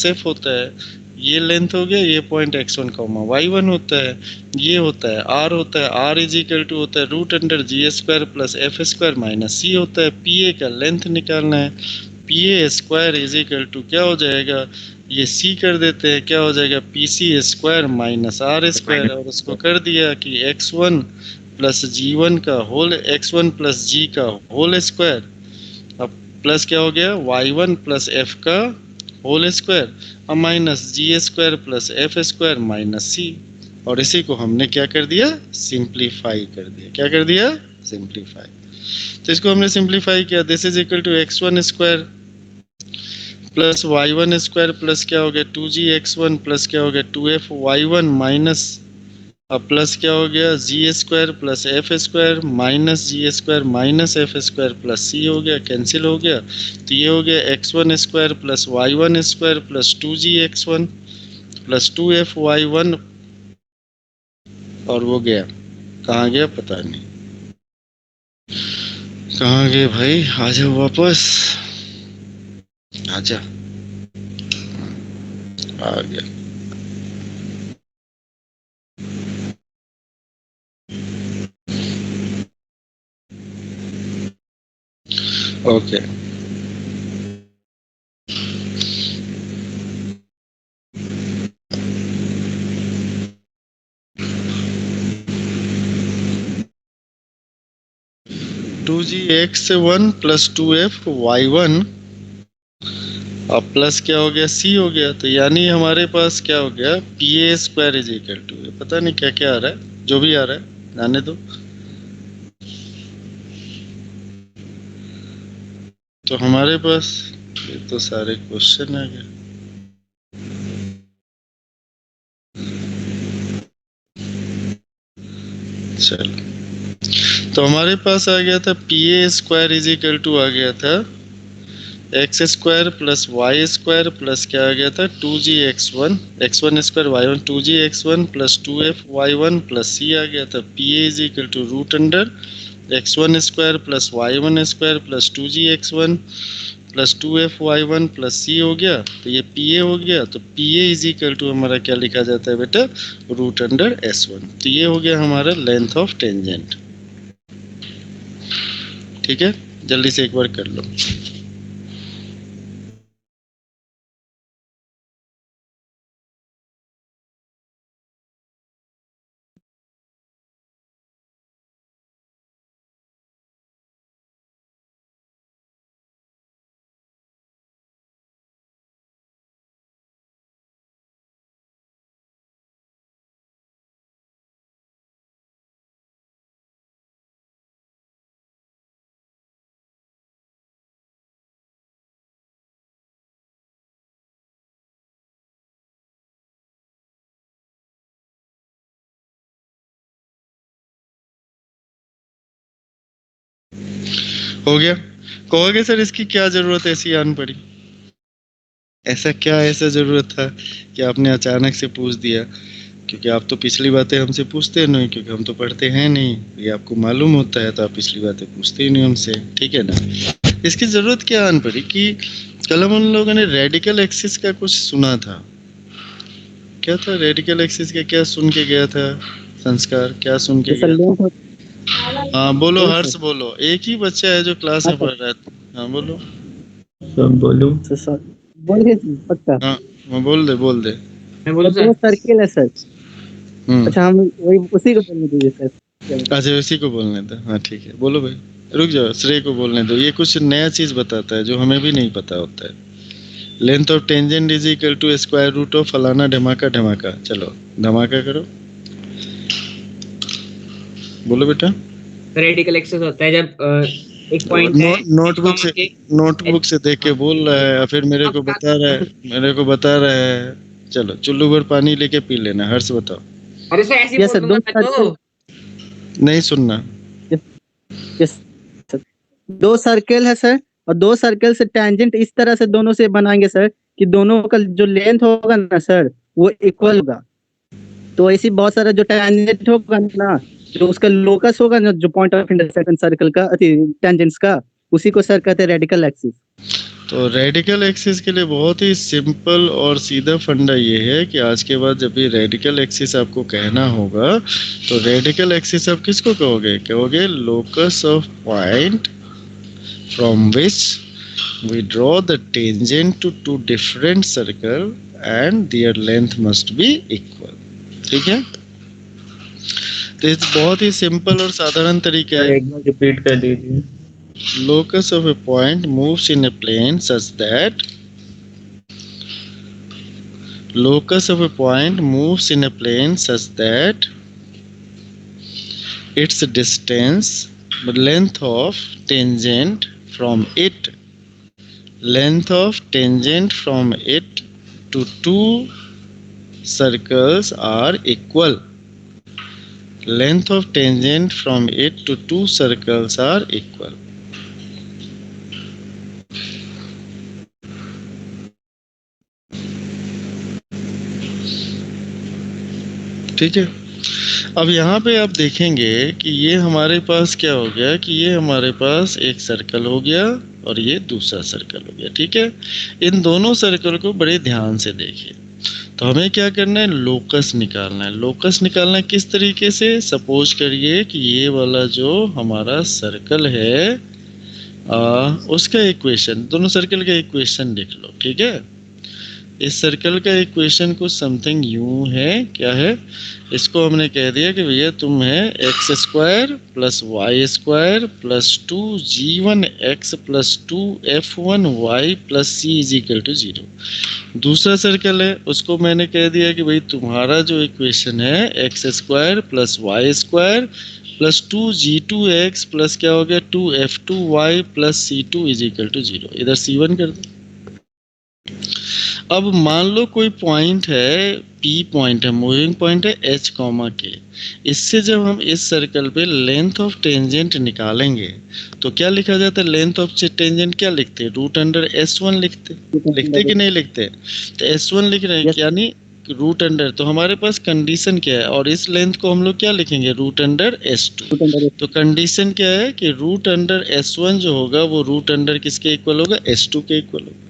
-f होता है, ये लेंथ हो गया। ये पॉइंट x1, y1 होता है, ये होता है r होता है, r इज इक्वल टू होता है √g² plus f² minus c होता है। pa का लेंथ निकालना है, pa² इज इक्वल टू क्या हो जाएगा, ये c कर देते हैं, क्या हो जाएगा pc² माइनस r², और उसको कर दिया कि x1 प्लस g1 का होल, x1 प्लस g का होल स्क्वायर, अब प्लस क्या हो गया y1 प्लस f का होल स्क्वायर, और minus g² plus f² minus c, और इसी को हमने क्या कर दिया, सिंप्लीफाई कर दिया। क्या कर दिया, सिंप्लीफाई। तो इसको हमने सिंप्लीफाई किया, this is equal to x1² plus y1² plus क्या हो गया 2gx1 प्लस क्या हो गया 2f(y1) माइनस, अब प्लस क्या हो गया g² plus f² minus g² minus f² plus c हो गया, कैंसिल हो गया। तो ये हो गया x1² plus y1² plus 2gx1 plus 2f(y1), और वो गया कहाँ गया पता नहीं कहाँ गए भाई, आ जाओ वापस, आजा, आ गया। Okay, to ji x1 plus 2f(y1), अब प्लस क्या हो गया c हो गया। तो यानी हमारे पास क्या हो गया pa² इज इक्वल टू, पता नहीं क्या क्या आ रहा है, जो भी आ रहा है जाने दो। तो हमारे पास ये तो सारे क्वेश्चन आ गए। चलो, तो हमारे पास आ गया था pa² इज इक्वल टू, आ गया था x² प्लस y² प्लस क्या आ गया था 2gx1 x1² y1 2gx1 plus 2f(y1) plus c आ गया था। pa is equal to √x1² plus y1² plus 2gx1 plus 2f(y1) plus c हो गया। तो ये pa हो गया, तो pa इज इक्वल टू हमारा क्या लिखा जाता है बेटा, √s1। तो ये हो गया हमारा लेंथ ऑफ टेंजेंट। ठीक है, जल्दी से एक बार कर लो। हो गया, कहोगे सर इसकी क्या जरूरत ऐसी आन पड़ी, ऐसा क्या ऐसा जरूरत था कि आपने अचानक से पूछ दिया, क्योंकि आप तो पिछली बातें हमसे पूछते नहीं, क्योंकि हम तो पढ़ते हैं नहीं, ये आपको मालूम होता है, तो आप पिछली बातें पूछते ही नहीं हमसे, ठीक है ना। इसकी जरूरत क्या आन पड़ी कि कल हम उन लोगों ने रेडिकल एक्सिस का कुछ सुना था, क्या था रेडिकल एक्सिस का, क्या सुन के गया था संस्कार, क्या सुन के गया? हाँ बोलो हर्ष, बोलो, एक ही बच्चा है जो क्लास में पढ़ रहा है। हाँ बोलो, सब बोलूं? बोलिए पक्का। हाँ बोल दे मैं बोलूं वो सर? सर्किल है सर। अच्छा, हम वही उसी को बोलने दीजिए सर। अच्छा उसी को बोलने दो, हाँ ठीक है, बोलो भाई, रुक जाओ, श्रेय को बोलने दो, ये कुछ नया चीज बताता है जो हमें भी नहीं पता होता है। Length of tangent is equal to square root of फलाना ढमाका ढमाका। चलो धमाका करो, बोलो बेटा। रेडिकल एक्सेस होता है जब एक पॉइंट है नोटबुक से देख के बोल रहा है, फिर मेरे को बता रहा है। चलो चुल्लू भर पानी लेके पी लेना। हर्ष बताओ। अरे सर ऐसे Yes, sir, बोल दूंगा दो तो नहीं सुनना। यस सर, 2 सर्कल है सर, और 2 सर्कल से टेंजेंट इस तरह से दोनों से बनाएंगे सर कि दोनों का जो लेंथ होगा ना सर वो इक्वल होगा। तो ऐसी बहुत सारा जो टेंजेंट होगा ना, जो उसका लोकस होगा ना, जो पॉइंट ऑफ इंटरसेक्शन सर्कल का टेंजेंट्स का, उसी को सर कहते हैं रेडिकल एक्सिस। तो रेडिकल एक्सिस के लिए बहुत ही सिंपल और सीधा फंडा ये है कि आज के बाद जब भी रेडिकल एक्सिस आपको कहना होगा तो रेडिकल एक्सिस आप किसको कहोगे locus of point from which we draw the tangent to 2 different circle and there length must be equal. ठीक है, तो इस बहुत ही सिंपल और साधारण तरीका है। एक बार रिपीट कर दीजिए। Locus of a point moves in a plane such that its distance, length of tangent from it to 2 circles are equal. Length of tangent from it to 2 circles are equal. ठीक है, अब यहाँ पे आप देखेंगे कि ये हमारे पास क्या हो गया कि ये हमारे पास एक सर्कल हो गया और ये दूसरा सर्कल हो गया। ठीक है, इन दोनों सर्कल को बड़े ध्यान से देखिए। तो हमें क्या करना है, लोकस निकालना है। लोकस निकालना किस तरीके से, सपोज करिए कि ये वाला जो हमारा सर्कल है उसका इक्वेशन, दोनों सर्कल का इक्वेशन लिख लो। ठीक है, इस सर्कल का इक्वेशन कुछ समथिंग यूं है, क्या है, इसको हमने कह दिया कि भैया तुम है x square plus y square plus 2g1x plus 2f1y plus c is equal to 0। दूसरा सर्कल है, उसको मैंने कह दिया कि भाई तुम्हारा जो इक्वेशन है x square plus y square plus 2g2x plus क्या हो गया 2f2y plus c2 is equal to 0। इधर c1 कर दो। अब मान लो कोई पॉइंट है, P पॉइंट है, मूविंग पॉइंट है H, K। इससे जब हम इस सर्कल पे लेंथ ऑफ टेंजेंट निकालेंगे तो क्या लिखा जाता है, लेंथ ऑफ टेंजेंट क्या लिखते हैं, रूट अंडर S1 लिखते कि नहीं लिखते, तो S1 लिख रहे हैं यानी रूट अंडर। तो हमारे पास कंडीशन क्या है, और इस लेंथ को हम लोग क्या लिखेंगे, रूट अंडर S2। तो कंडीशन क्या है कि रूट अंडर S1 जो होगा वो रूट अंडर किसके इक्वल होगा, S2 के इक्वल होगा।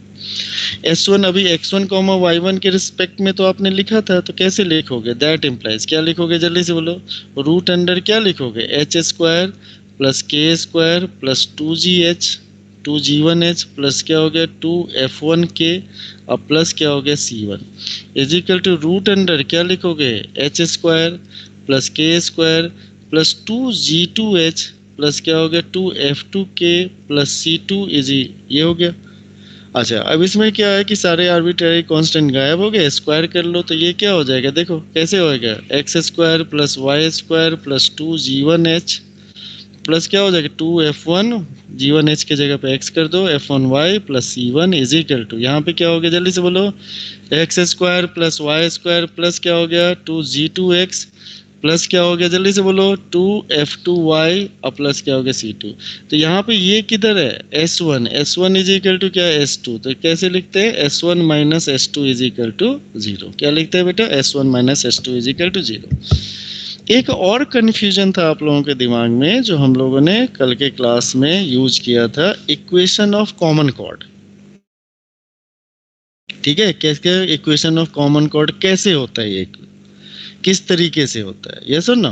S1 अभी x1, y1 के रिस्पेक्ट में तो आपने लिखा था, तो कैसे लिखोगे, दैट इम्प्लाइज क्या लिखोगे, जल्दी से बोलो। रूट अंडर क्या लिखोगे, h square plus k square plus 2g1h plus क्या हो गया 2f1k और प्लस क्या हो गया c1 is equal to root under क्या लिखोगे, h square plus k square plus 2g2h plus क्या हो गया 2f2k प्लस c2 इज ये हो गया। अच्छा, अब इसमें क्या है कि सारे आर्बिट्ररी कांस्टेंट गायब हो गए, स्क्वायर कर लो तो ये क्या हो जाएगा, देखो कैसे होएगा, x square plus y square plus 2g1h plus क्या हो जाएगा 2f1 g1h के जगह पे x कर दो f1y plus c1 is equal to, यहाँ पे क्या हो गया जल्दी से बोलो, x square plus y square plus क्या हो गया 2g2x प्लस क्या हो गया जल्दी से बोलो 2f2y और प्लस क्या हो गया c2। तो यहाँ पे ये किधर है, s1 इज इक्वल टू क्या है s2। तो कैसे लिखते हैं, s1 minus s2 is equal to 0। क्या लिखते हैं बेटा, s1 minus s2 is equal to 0। एक और कन्फ्यूजन था आप लोगों के दिमाग में जो हम लोगों ने कल के क्लास में यूज किया था, इक्वेशन ऑफ कॉमन कॉर्ड। ठीक है, कैसे इक्वेशन ऑफ कॉमन कॉर्ड कैसे होता है, ये किस तरीके से होता है, ये सुन ना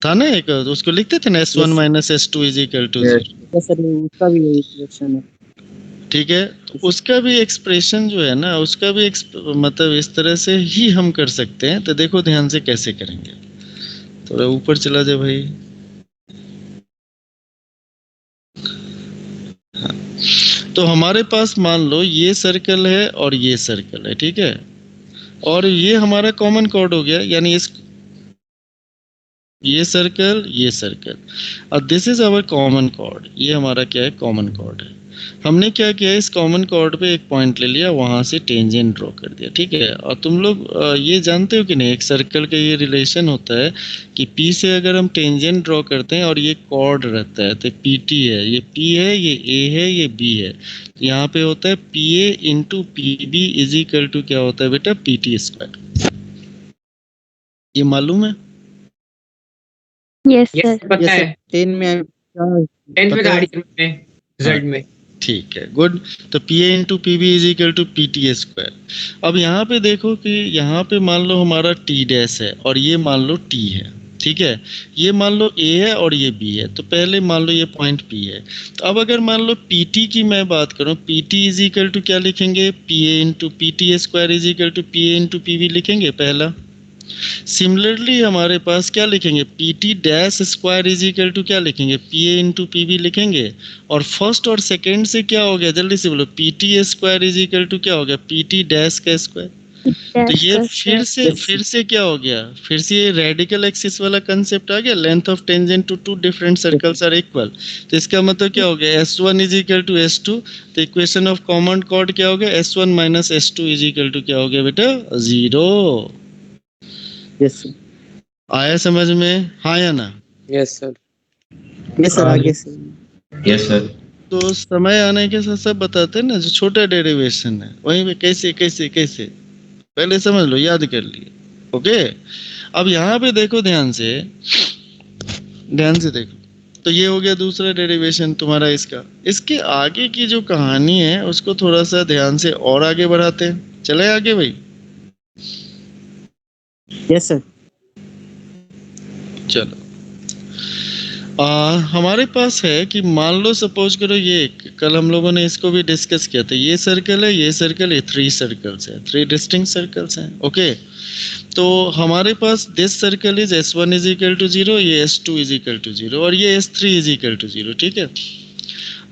था ना, एक उसको लिखते थे ना s1 minus s2 is equal to 0। उसका भी एक्सप्रेशन है। ठीक है, तो उसका भी एक्सप्रेशन जो है ना, उसका भी मतलब इस तरह से ही हम कर सकते हैं। तो देखो ध्यान से कैसे करेंगे, थोड़ा ऊपर चला जाए भाई। हाँ। तो हमारे पास मान लो ये सर्कल है और ये सर्कल है, ठीक है, और ये हमारा कॉमन कॉर्ड हो गया, यानी इस ये सर्कल और this is our common chord. ये हमारा क्या है, कॉमन कॉर्ड है। हमने क्या किया, इस कॉमन कॉर्ड पे एक पॉइंट ले लिया, वहां से टेंजेंट ड्रॉ कर दिया, ठीक है। और तुम लोग ये जानते हो कि नहीं, एक सर्कल का ये रिलेशन होता है कि P से अगर हम टेंजेंट ड्रॉ करते हैं और ये कॉर्ड रहता है तो PT है, ये P है, ये A है, ये B है, तो यहाँ पे होता है PA into PB is equal to क्या होता है बेटा, PT स्क्वायर। ये मालूम है? Yes yes sir. पता है, 10 में 10th में पता है? था रिजल्ट में। ठीक है, गुड। तो PA into PB is equal to PT square. अब यहाँ पे देखो कि यहाँ पे मान लो हमारा T डैश है और ये मान लो T है, ठीक है, ये मान लो A है और ये B है, तो पहले मान लो ये पॉइंट P है। तो अब अगर मान लो PT की मैं बात करूँ, PT इज इक्वल टू क्या लिखेंगे, PA into PT square is equal to PA into PB लिखेंगे पहला। सिमिलरली हमारे पास क्या लिखेंगे, PT dash square is equal to क्या लिखेंगे, PA इंटू PB लिखेंगे। और फर्स्ट और सेकंड से क्या हो गया, जल्दी से बोलो, PT square is equal to क्या हो गया, PT डैश का स्क्वायर। तो ये फिर से क्या हो गया, फिर से ये रेडिकल एक्सिस वाला कंसेप्ट आ गया, length of tangent to two different circles are equal. तो इसका मतलब क्या हो गया, S1 is equal to S2। तो इक्वेशन ऑफ कॉमन कॉर्ड क्या हो गया, S1 minus S2 is equal to क्या हो गया बेटा, 0। यस आया समझ में, हाँ या ना? Yes sir. यस सर, आगे से यस सर। तो समय आने के साथ सब बताते हैं ना, जो छोटा डेरिवेशन है वहीं पे कैसे कैसे कैसे पहले समझ लो, याद कर लिए। ओके, अब यहाँ पे देखो, ध्यान से देखो, तो ये हो गया दूसरा डेरिवेशन तुम्हारा इसका। इसके आगे की जो कहानी है उसको थोड़ा सा ध्यान से और आगे बढ़ाते हैं, चले आगे भाई। Yes sir. चलो, हमारे पास है कि मान लो सपोज करो, ये कल हम लोगों ने इसको भी डिस्कस किया था, ये सर्कल है, ये सर्कल है, 3 सर्कल्स है, 3 डिस्टिंक्ट सर्कल्स हैं। ओके, तो हमारे पास this circle is S1 is equal to 0, ये S2 इज इक्वल टू 0 और ये S3 इज इक्वल टू 0, ठीक है।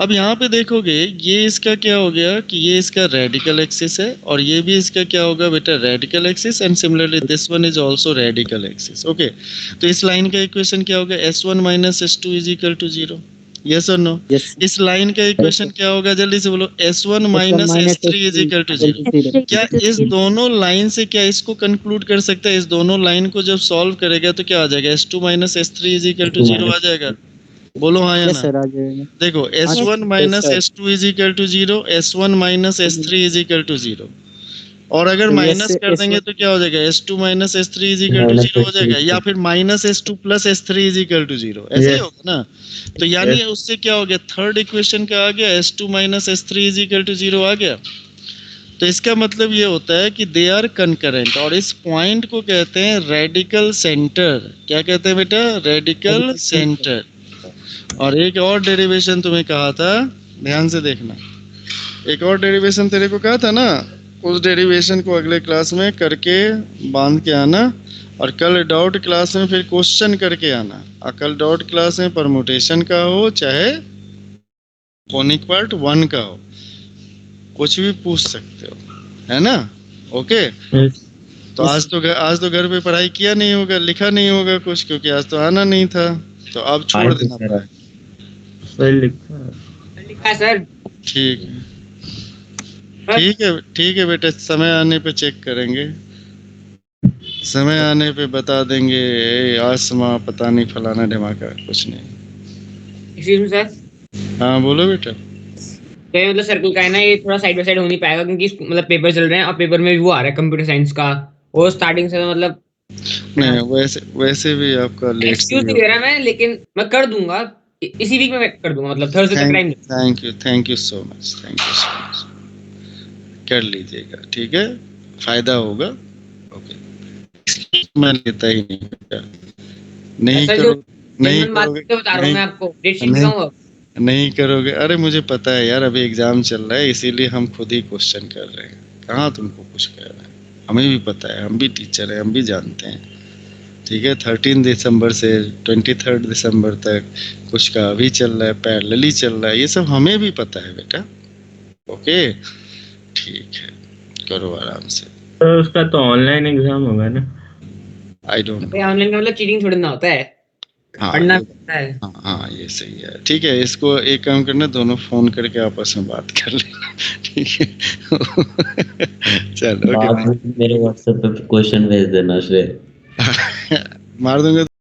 अब यहाँ पे देखोगे, ये इसका क्या हो गया कि ये इसका रेडिकल एक्सिस है और ये भी इसका क्या होगा बेटा, radical axis, and similarly this one is also radical axis. Okay, तो इस लाइन का इक्वेशन क्या होगा, S1 minus S2 is equal to 0, yes और नो? इस लाइन का इक्वेशन क्या होगा, जल्दी से बोलो, S1 minus S3 is equal to 0। क्या इस दोनों लाइन से क्या इसको कंक्लूड कर सकता है, इस दोनों लाइन को जब सॉल्व करेगा तो क्या आ जाएगा, S2 minus S3 is equal to 0 आ जाएगा। बोलो हाँ या ना? देखो, S1 minus S2 is equal to 0, S1 minus S3 is equal to 0, और अगर माइनस कर देंगे तो क्या हो जाएगा, S2 minus S3 is equal to 0 हो जाएगा, या फिर minus S2 plus S3 is equal to 0, ऐसे ही होगा ना। तो यानी उससे क्या हो गया, थर्ड इक्वेशन क्या आ गया, S2 minus S3 is equal to 0 आ गया। तो इसका मतलब ये होता है कि दे आर कंकरेंट, और इस पॉइंट को कहते हैं रेडिकल सेंटर। क्या कहते हैं बेटा, रेडिकल सेंटर। और एक और डेरिवेशन तुम्हें कहा था, ध्यान से देखना, एक और डेरिवेशन तेरे को कहा था ना, उस डेरिवेशन को अगले क्लास में करके बांध के आना, और कल डाउट क्लास में फिर क्वेश्चन करके आना। और कल डाउट क्लास में परमुटेशन का हो चाहे कोनिक पार्ट 1 का हो, कुछ भी पूछ सकते हो, है ना? ओके, तो आज तो घर पे पढ़ाई किया नहीं होगा, लिखा नहीं होगा कुछ, क्योंकि आज तो आना नहीं था, तो अब छोड़ देना पड़ा। लिखा है सर। ठीक है बेटा, समय आने पे चेक करेंगे, समय आने पे बता देंगे, आसमां पता नहीं फलाना ढमाका, कुछ नहीं। Excuse me sir. हाँ बोलो बेटा। तो ये मतलब सर्कल का है ना, ये थोड़ा साइड बाय साइड हो नहीं पाएगा, क्योंकि मतलब पेपर चल रहे हैं और पेपर में वो आ रहा है कंप्यूटर साइंस का, वो स्टार्टिंग से मतलब नहीं, वैसे भी आपका लेट एक्सक्यूज नहीं दे रहा मैं, लेकिन मैं कर दूंगा, इसी वीक में मैं कर दूंगा, मतलब थर्सडे तक time. Thank you so much, कर लीजिएगा, ठीक है, फायदा होगा। ओके, मैं लेता ही नहीं बेटा, नहीं करोगे, अरे मुझे पता है यार, अभी एग्जाम चल रहा है, इसीलिए हम खुद ही क्वेश्चन कर रहे हैं, कहाँ तुमको कुछ कह रहे हैं, हमें भी पता है, हम भी टीचर हैं, हम भी जानते हैं, ठीक है। 13 दिसंबर से 23 दिसंबर तक कुछ का अभी चल रहा है, पैरेलली चल रहा है, ये सब हमें भी पता है बेटा, ओके ठीक है, करो आराम से। तो उसका तो ऑनलाइन एग्जाम होगा ना? I don't know. ऑनलाइन का मतलब चीटिंग थोड़ी ना होता है, हाँ पढ़ना पड़ता है। हाँ हाँ, ये सही है। ठीक है, इसको एक काम करना, दोनों फोन करके आपस में बात कर लेना। ठीक है। चलो ओके। बाद में मेरे व्हाट्सएप पे क्वेश्चन भेज देना श्रेय। मार दूंगा।